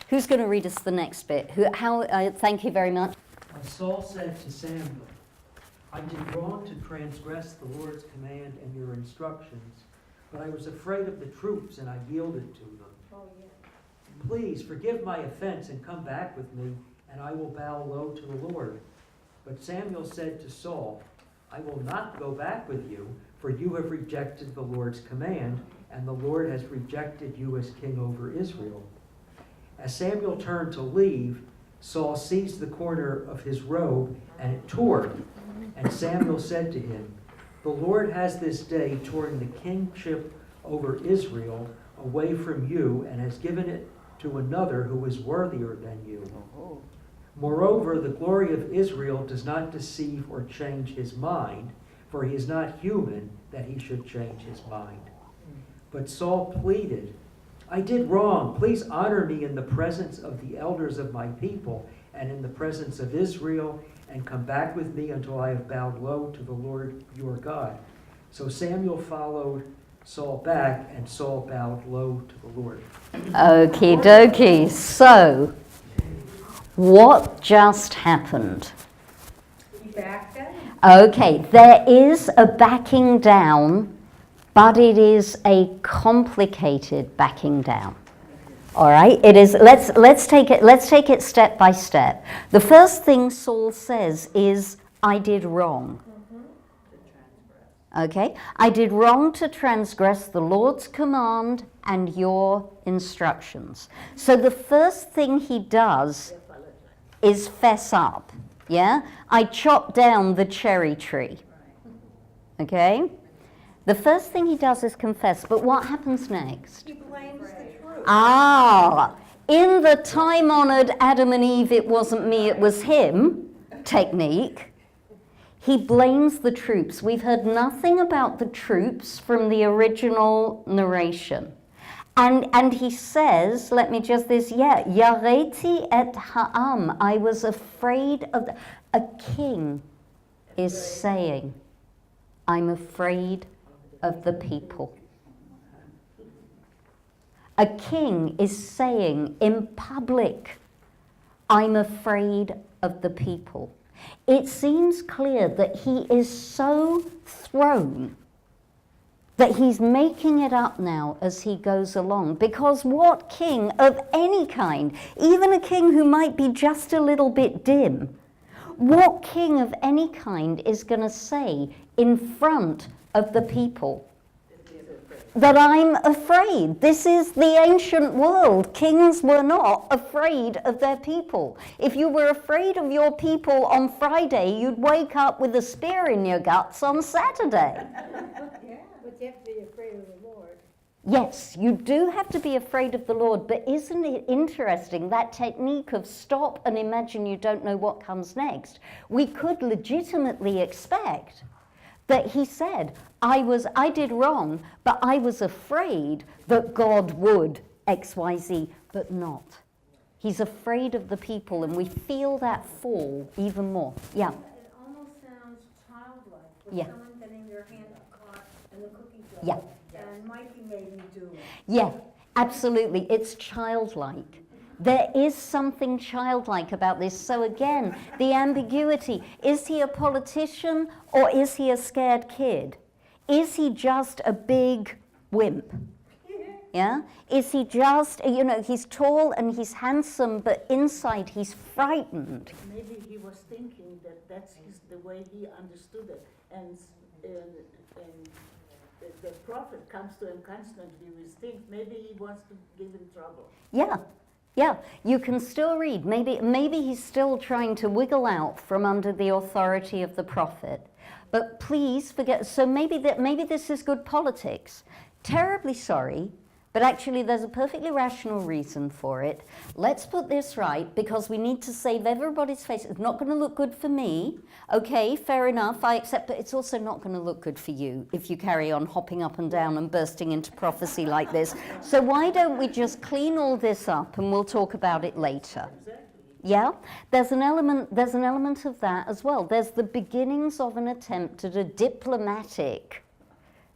Who's going to read us the next bit? Thank you very much. Saul said to Samuel, I did wrong to transgress the Lord's command and your instructions, but I was afraid of the troops and I yielded to them. Please forgive my offense and come back with me, and I will bow low to the Lord. But Samuel said to Saul, I will not go back with you, for you have rejected the Lord's command, and the Lord has rejected you as king over Israel. As Samuel turned to leave, Saul seized the corner of his robe, and it tore. And Samuel said to him, the Lord has this day torn the kingship over Israel away from you, and has given it to another who is worthier than you. Moreover, the glory of Israel does not deceive or change his mind, for he is not human that he should change his mind. But Saul pleaded, I did wrong. Please honor me in the presence of the elders of my people and in the presence of Israel, and come back with me until I have bowed low to the Lord your God. So Samuel followed Saul back, and Saul bowed low to the Lord. Okie dokie. So, what just happened? He backed down. Okay, there is a backing down, but it is a complicated backing down. All right, it is. Let's take it step by step. The first thing Saul says is, I did wrong. Okay, I did wrong to transgress the Lord's command and your instructions. So the first thing he does is fess up. Yeah, I chopped down the cherry tree. Okay, the first thing he does is confess. But what happens next? He blames the truth. Ah, in the time-honored Adam and Eve, it wasn't me, it was him. technique. He blames the troops. We've heard nothing about the troops from the original narration. And he says, let me just Yareti et ha'am, I was afraid of a king is saying, I'm afraid of the people. A king is saying in public, I'm afraid of the people. It seems clear that he is so thrown that he's making it up now as he goes along. Because what king of any kind, even a king who might be just a little bit dim, what king of any kind is going to say in front of the people that I'm afraid? This is the ancient world. Kings were not afraid of their people. If you were afraid of your people on Friday, you'd wake up with a spear in your guts on Saturday. But you have to be afraid of the Lord. Yes, you do have to be afraid of the Lord, but isn't it interesting, that technique of stop and imagine you don't know what comes next? We could legitimately expect that he said, I did wrong, but I was afraid that God would XYZ, but not. He's afraid of the people, and we feel that fall even more. Yeah. It almost sounds childlike, with Yeah. someone getting their hand caught in the cookie jar. Yeah. And Mikey made me do it. Yeah, absolutely. It's childlike. There is something childlike about this. So again, the ambiguity. Is he a politician or is he a scared kid? Is he just a big wimp? Yeah? Is he just, he's tall and he's handsome, but inside he's frightened. Maybe he was thinking that that's the way he understood it. And the prophet comes to him constantly with things. Maybe he wants to give him trouble. Yeah, you can still read. Maybe he's still trying to wiggle out from under the authority of the prophet. But please forget, so maybe this is good politics. Terribly sorry, but actually there's a perfectly rational reason for it. Let's put this right, because we need to save everybody's face. It's not going to look good for me. Okay, fair enough, I accept, but it's also not going to look good for you if you carry on hopping up and down and bursting into prophecy like this. So why don't we just clean all this up and we'll talk about it later. Yeah? There's an element of that as well. There's the beginnings of an attempt at a diplomatic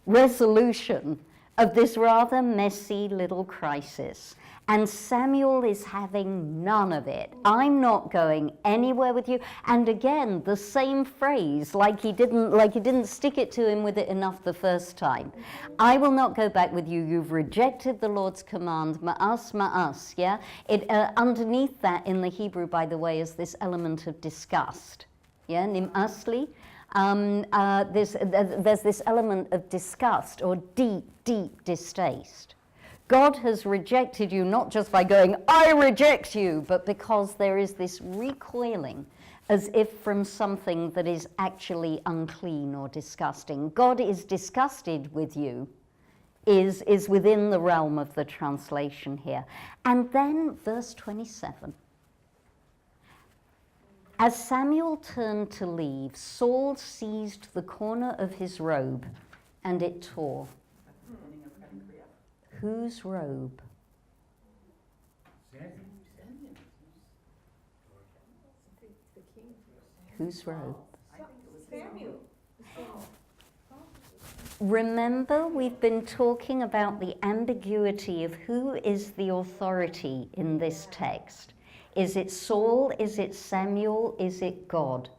resolution of this rather messy little crisis. And Samuel is having none of it. I'm not going anywhere with you. And again, the same phrase, like he didn't stick it to him with it enough the first time. I will not go back with you. You've rejected the Lord's command. Ma'as, yeah? Underneath that in the Hebrew, by the way, is this element of disgust. Yeah, nim'asli. There's this element of disgust or deep distaste. God has rejected you not just by going, I reject you, but because there is this recoiling as if from something that is actually unclean or disgusting. God is disgusted with you, is within the realm of the translation here. And then verse 27. As Samuel turned to leave, Saul seized the corner of his robe and it tore. Whose robe? Whose robe? Samuel. Remember, we've been talking about the ambiguity of who is the authority in this text. Is it Saul? Is it Samuel? Is it God?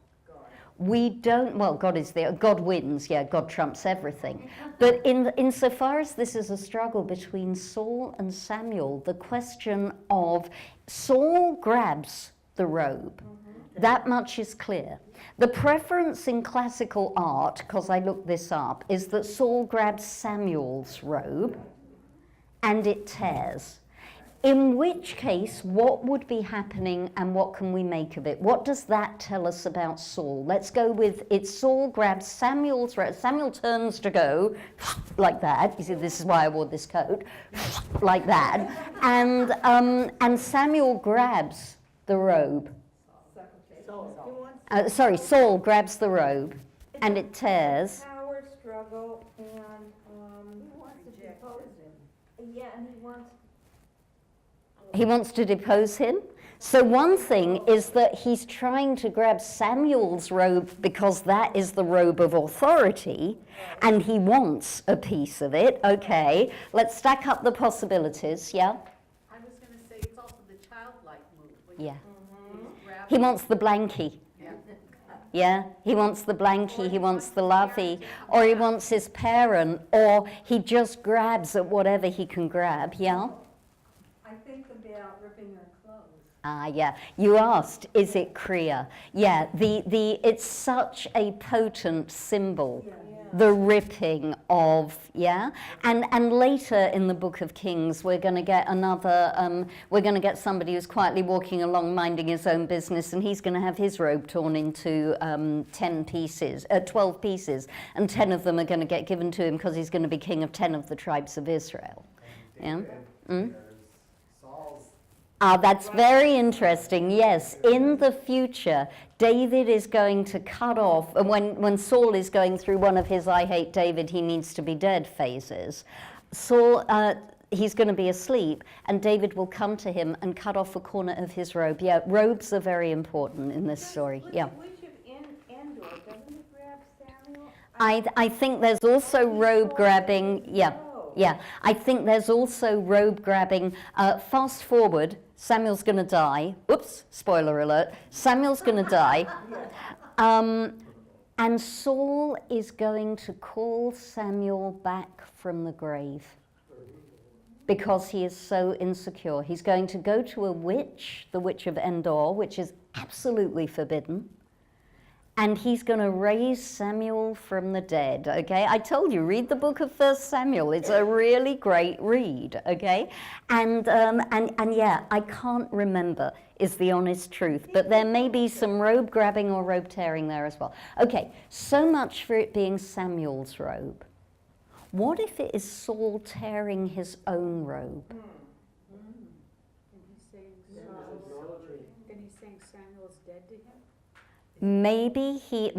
We don't, well, God is there. God wins, yeah, God trumps everything. But insofar as this is a struggle between Saul and Samuel, the question of Saul grabs the robe. That much is clear. The preference in classical art, because I looked this up, is that Saul grabs Samuel's robe and it tears. In which case, what would be happening and what can we make of it? What does that tell us about Saul? Let's go with it. Saul grabs Samuel's robe. Samuel turns to go like that. You see, this is why I wore this coat, like that. And Samuel grabs the robe. Saul grabs the robe, and it tears. Power struggle and, He wants to depose him. Yeah, and He wants to depose him. So one thing is that he's trying to grab Samuel's robe because that is the robe of authority, and he wants a piece of it. Okay, let's stack up the possibilities, yeah? I was gonna say, it's also the childlike move. when Yeah. he's grabbing- He wants the blankie. Yeah. Yeah, he wants the blankie, he wants the lovey, or he wants his parent, or he just grabs at whatever he can grab, yeah? I think about ripping her clothes. Yeah. You asked, is it Kriya? Yeah, it's such a potent symbol, the ripping of, yeah? And later in the Book of Kings, we're going to get we're going to get somebody who's quietly walking along, minding his own business, and he's going to have his robe torn into 12 pieces, and 10 of them are going to get given to him because he's going to be king of 10 of the tribes of Israel. Yeah? That's very interesting. Yes, in the future, David is going to cut off, and when Saul is going through one of his I hate David, he needs to be dead phases, Saul, he's going to be asleep, and David will come to him and cut off a corner of his robe. Yeah, robes are very important in this story. Yeah. Which of Endor, doesn't it grab Samuel? I think there's also robe grabbing. Yeah. Yeah, I think there's also robe grabbing. Fast forward, Samuel's going to die. Oops, spoiler alert. Samuel's going to die. And Saul is going to call Samuel back from the grave because he is so insecure. He's going to go to a witch, the witch of Endor, which is absolutely forbidden. And he's going to raise Samuel from the dead, okay? I told you, read the book of 1 Samuel. It's a really great read, okay? And yeah, I can't remember, is the honest truth. But there may be some robe grabbing or robe tearing there as well. Okay, so much for it being Samuel's robe. What if it is Saul tearing his own robe? And he's saying Samuel's dead to him? Maybe he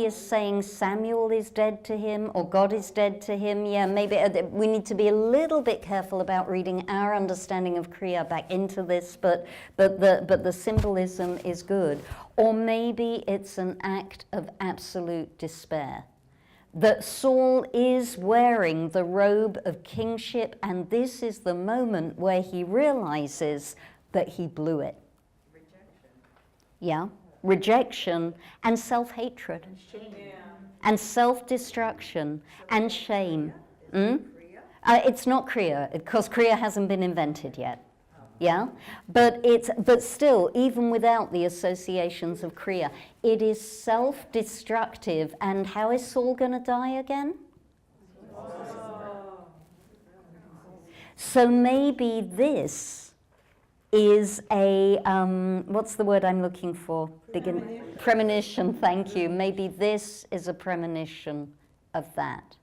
is saying Samuel is dead to him, or God is dead to him. Yeah, maybe we need to be a little bit careful about reading our understanding of Kriya back into this, but the symbolism is good. Or maybe it's an act of absolute despair. That Saul is wearing the robe of kingship, and this is the moment where he realizes that he blew it. Yeah. Rejection and self-hatred and self-destruction and shame. It's not Kriya, because Kriya hasn't been invented yet. Yeah, but still, even without the associations of Kriya, it is self-destructive. And how is Saul going to die again? So maybe this is a, what's the word I'm looking for? Premonition, thank you. Maybe this is a premonition of that.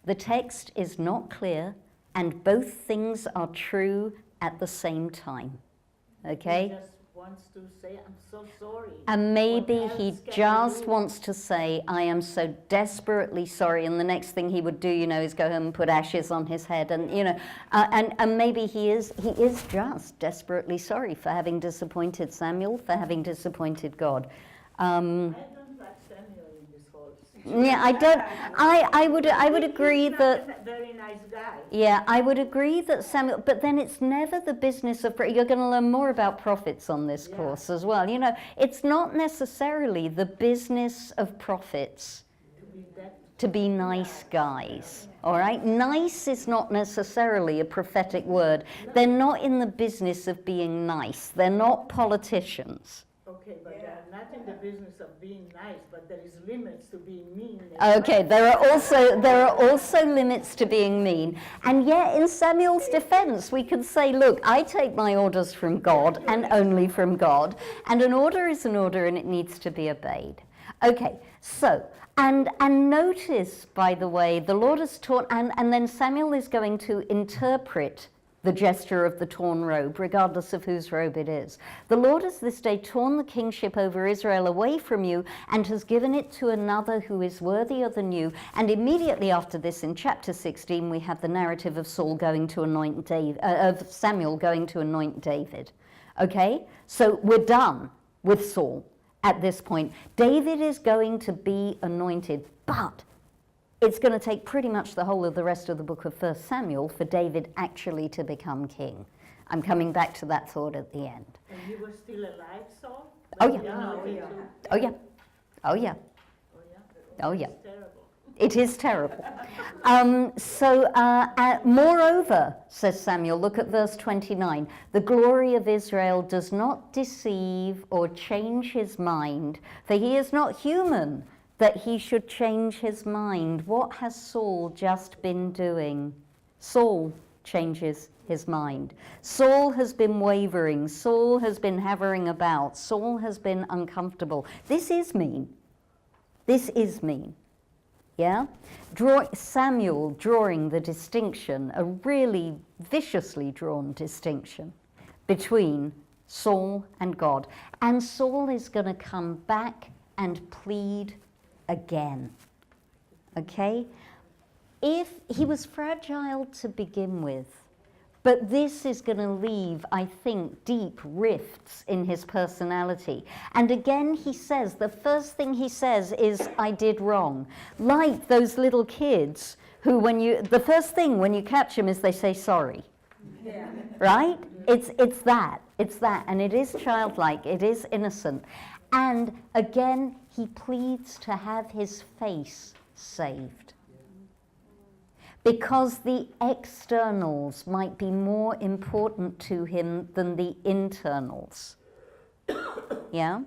The text is not clear, and both things are true at the same time. Okay? He just wants to say, I'm so sorry. And maybe he just wants to say, I am so desperately sorry, and the next thing he would do, is go home and put ashes on his head, and and maybe he is just desperately sorry for having disappointed Samuel, for having disappointed God. I don't like Samuel in this whole situation. Yeah, I don't. I would agree He's that. not a very nice guy. Yeah, I would agree that Samuel, but then it's never the business of, you're going to learn more about prophets on this course as well. It's not necessarily the business of prophets to be nice guys, all right? Nice is not necessarily a prophetic word. They're not in the business of being nice. They're not politicians. Okay, but they are not in the business of being nice, but there is limits to being mean. Okay, there are also limits to being mean. And yet, in Samuel's defense, we could say, look, I take my orders from God and only from God, and an order is an order and it needs to be obeyed. Okay, so, and notice, by the way, the Lord has taught, and then Samuel is going to interpret the gesture of the torn robe, regardless of whose robe it is. The Lord has this day torn the kingship over Israel away from you and has given it to another who is worthier than you. And immediately after this, in chapter 16, we have the narrative of Saul going to anoint of Samuel going to anoint David. Okay, so we're done with Saul at this point. David is going to be anointed, but it's going to take pretty much the whole of the rest of the book of 1 Samuel for David actually to become king. I'm coming back to that thought at the end. And he was still alive, Saul? Oh yeah. Oh yeah. Oh yeah. Oh yeah. It is terrible. Moreover, says Samuel, look at verse 29, the glory of Israel does not deceive or change his mind, for he is not human, that he should change his mind. What has Saul just been doing? Saul changes his mind. Saul has been wavering. Saul has been hovering about. Saul has been uncomfortable. This is mean. This is mean. Yeah? Samuel drawing the distinction, a really viciously drawn distinction between Saul and God. And Saul is going to come back and plead again. Okay? If he was fragile to begin with, but this is going to leave, I think, deep rifts in his personality. And again, he says, the first thing he says is, I did wrong. Like those little kids who, the first thing when you catch them is they say sorry. Yeah. Right? It's that. And it is childlike. It is innocent. And again, he pleads to have his face saved. Because the externals might be more important to him than the internals. Yeah?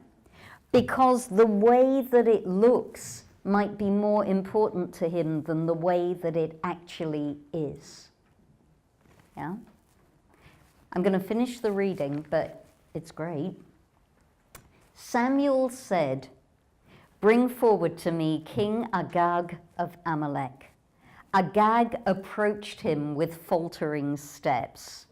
Because the way that it looks might be more important to him than the way that it actually is. Yeah? I'm going to finish the reading, but it's great. Samuel said, bring forward to me King Agag of Amalek. Agag approached him with faltering steps.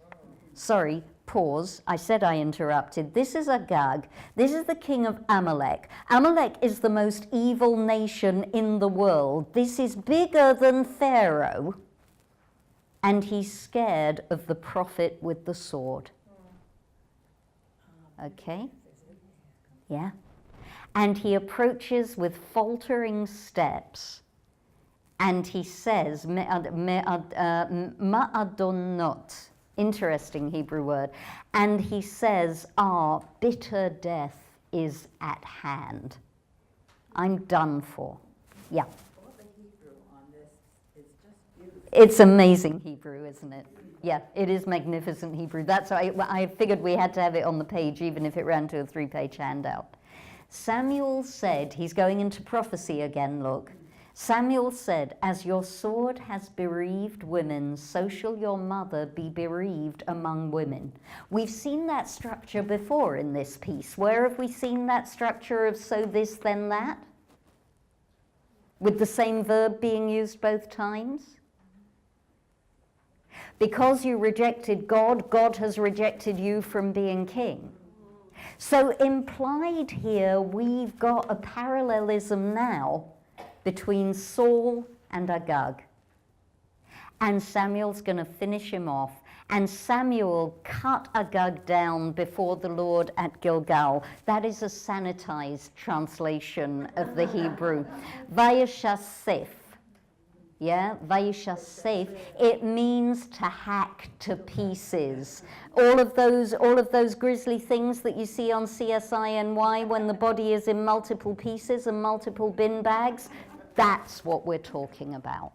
Sorry, pause. I said I interrupted. This is Agag. This is the king of Amalek. Amalek is the most evil nation in the world. This is bigger than Pharaoh. And he's scared of the prophet with the sword. Okay? Yeah. And he approaches with faltering steps. And he says, ma'adonot, interesting Hebrew word. And he says, bitter death is at hand. I'm done for. Yeah. All the Hebrew on this is just beautiful. It's amazing Hebrew, isn't it? Yeah, it is magnificent Hebrew. That's why I figured we had to have it on the page, even if it ran to a 3-page handout. Samuel said, he's going into prophecy again, look. Samuel said, as your sword has bereaved women, so shall your mother be bereaved among women. We've seen that structure before in this piece. Where have we seen that structure of so this, then that? With the same verb being used both times? Because you rejected God, God has rejected you from being king. So implied here, we've got a parallelism now between Saul and Agag. And Samuel's going to finish him off. And Samuel cut Agag down before the Lord at Gilgal. That is a sanitized translation of the Hebrew. Vayashasef. Yeah, Vayashasef. It means to hack to pieces. All of those grisly things that you see on CSI-NY when the body is in multiple pieces and multiple bin bags, that's what we're talking about.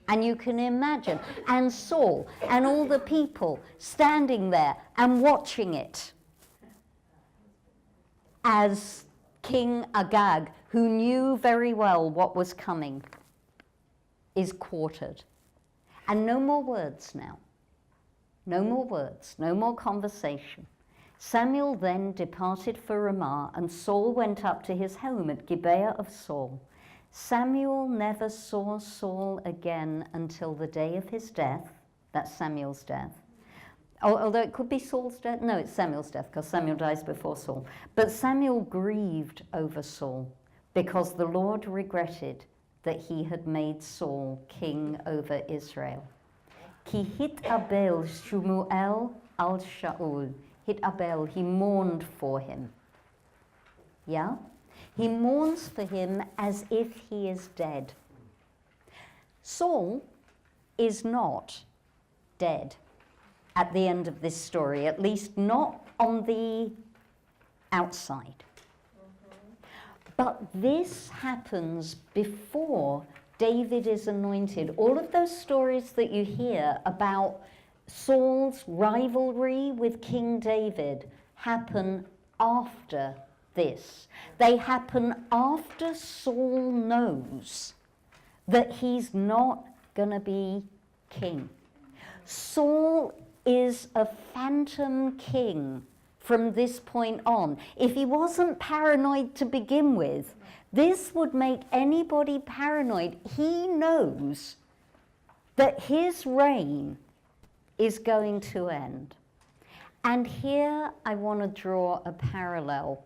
And you can imagine, and Saul and all the people standing there and watching it as King Agag, who knew very well what was coming, is quartered. And no more words now. No more words, no more conversation. Samuel then departed for Ramah, and Saul went up to his home at Gibeah of Saul. Samuel never saw Saul again until the day of his death, that's Samuel's death. Although it could be Saul's death. No, it's Samuel's death, because Samuel dies before Saul. But Samuel grieved over Saul because the Lord regretted that he had made Saul king over Israel. Ki hit Abel Shmuel al Shaul. Hit Abel, he mourned for him. Yeah? He mourns for him as if he is dead. Saul is not dead at the end of this story, at least not on the outside. But this happens before David is anointed. All of those stories that you hear about Saul's rivalry with King David happen after this. They happen after Saul knows that he's not going to be king. Saul is a phantom king from this point on. If he wasn't paranoid to begin with, this would make anybody paranoid. He knows that his reign is going to end. And here I want to draw a parallel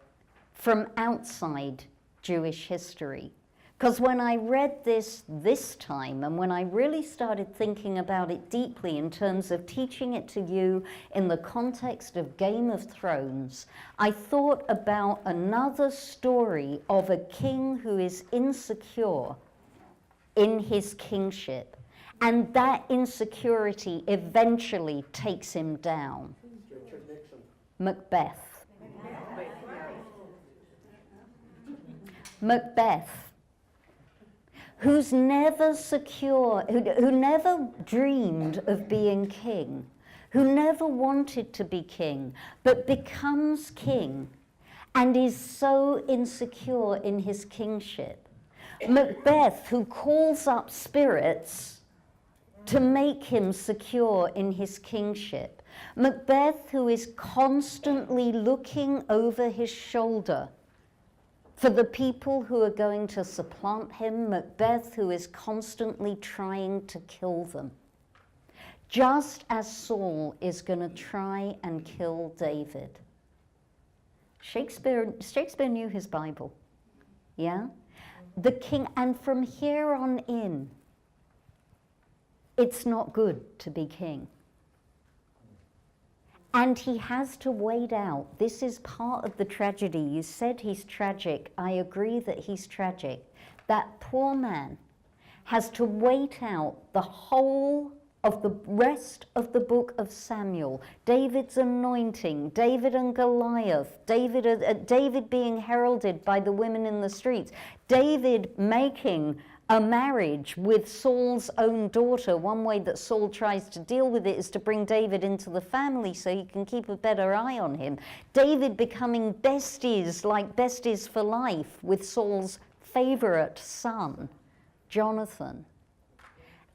from outside Jewish history. Because when I read this time, and when I really started thinking about it deeply in terms of teaching it to you in the context of Game of Thrones, I thought about another story of a king who is insecure in his kingship. And that insecurity eventually takes him down. Macbeth. Macbeth, who's never secure, who never dreamed of being king, who never wanted to be king, but becomes king and is so insecure in his kingship. Macbeth, who calls up spirits to make him secure in his kingship. Macbeth, who is constantly looking over his shoulder for the people who are going to supplant him. Macbeth, who is constantly trying to kill them. Just as Saul is going to try and kill David. Shakespeare knew his Bible, yeah? The king, and from here on in, it's not good to be king. And he has to wait out. This is part of the tragedy. You said he's tragic. I agree that he's tragic. That poor man has to wait out the whole of the rest of the book of Samuel. David's anointing, David and Goliath, David being heralded by the women in the streets, David making a marriage with Saul's own daughter. One way that Saul tries to deal with it is to bring David into the family so he can keep a better eye on him. David becoming besties, like besties for life, with Saul's favorite son, Jonathan.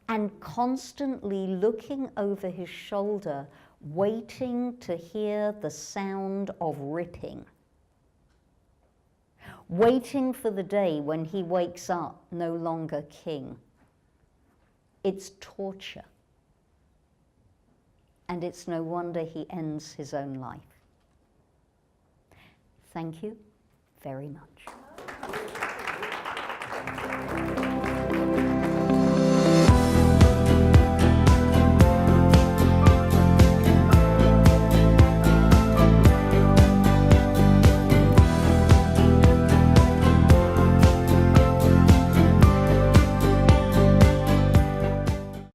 And constantly looking over his shoulder, waiting to hear the sound of ripping. Waiting for the day when he wakes up no longer king. It's torture. And it's no wonder he ends his own life. Thank you very much.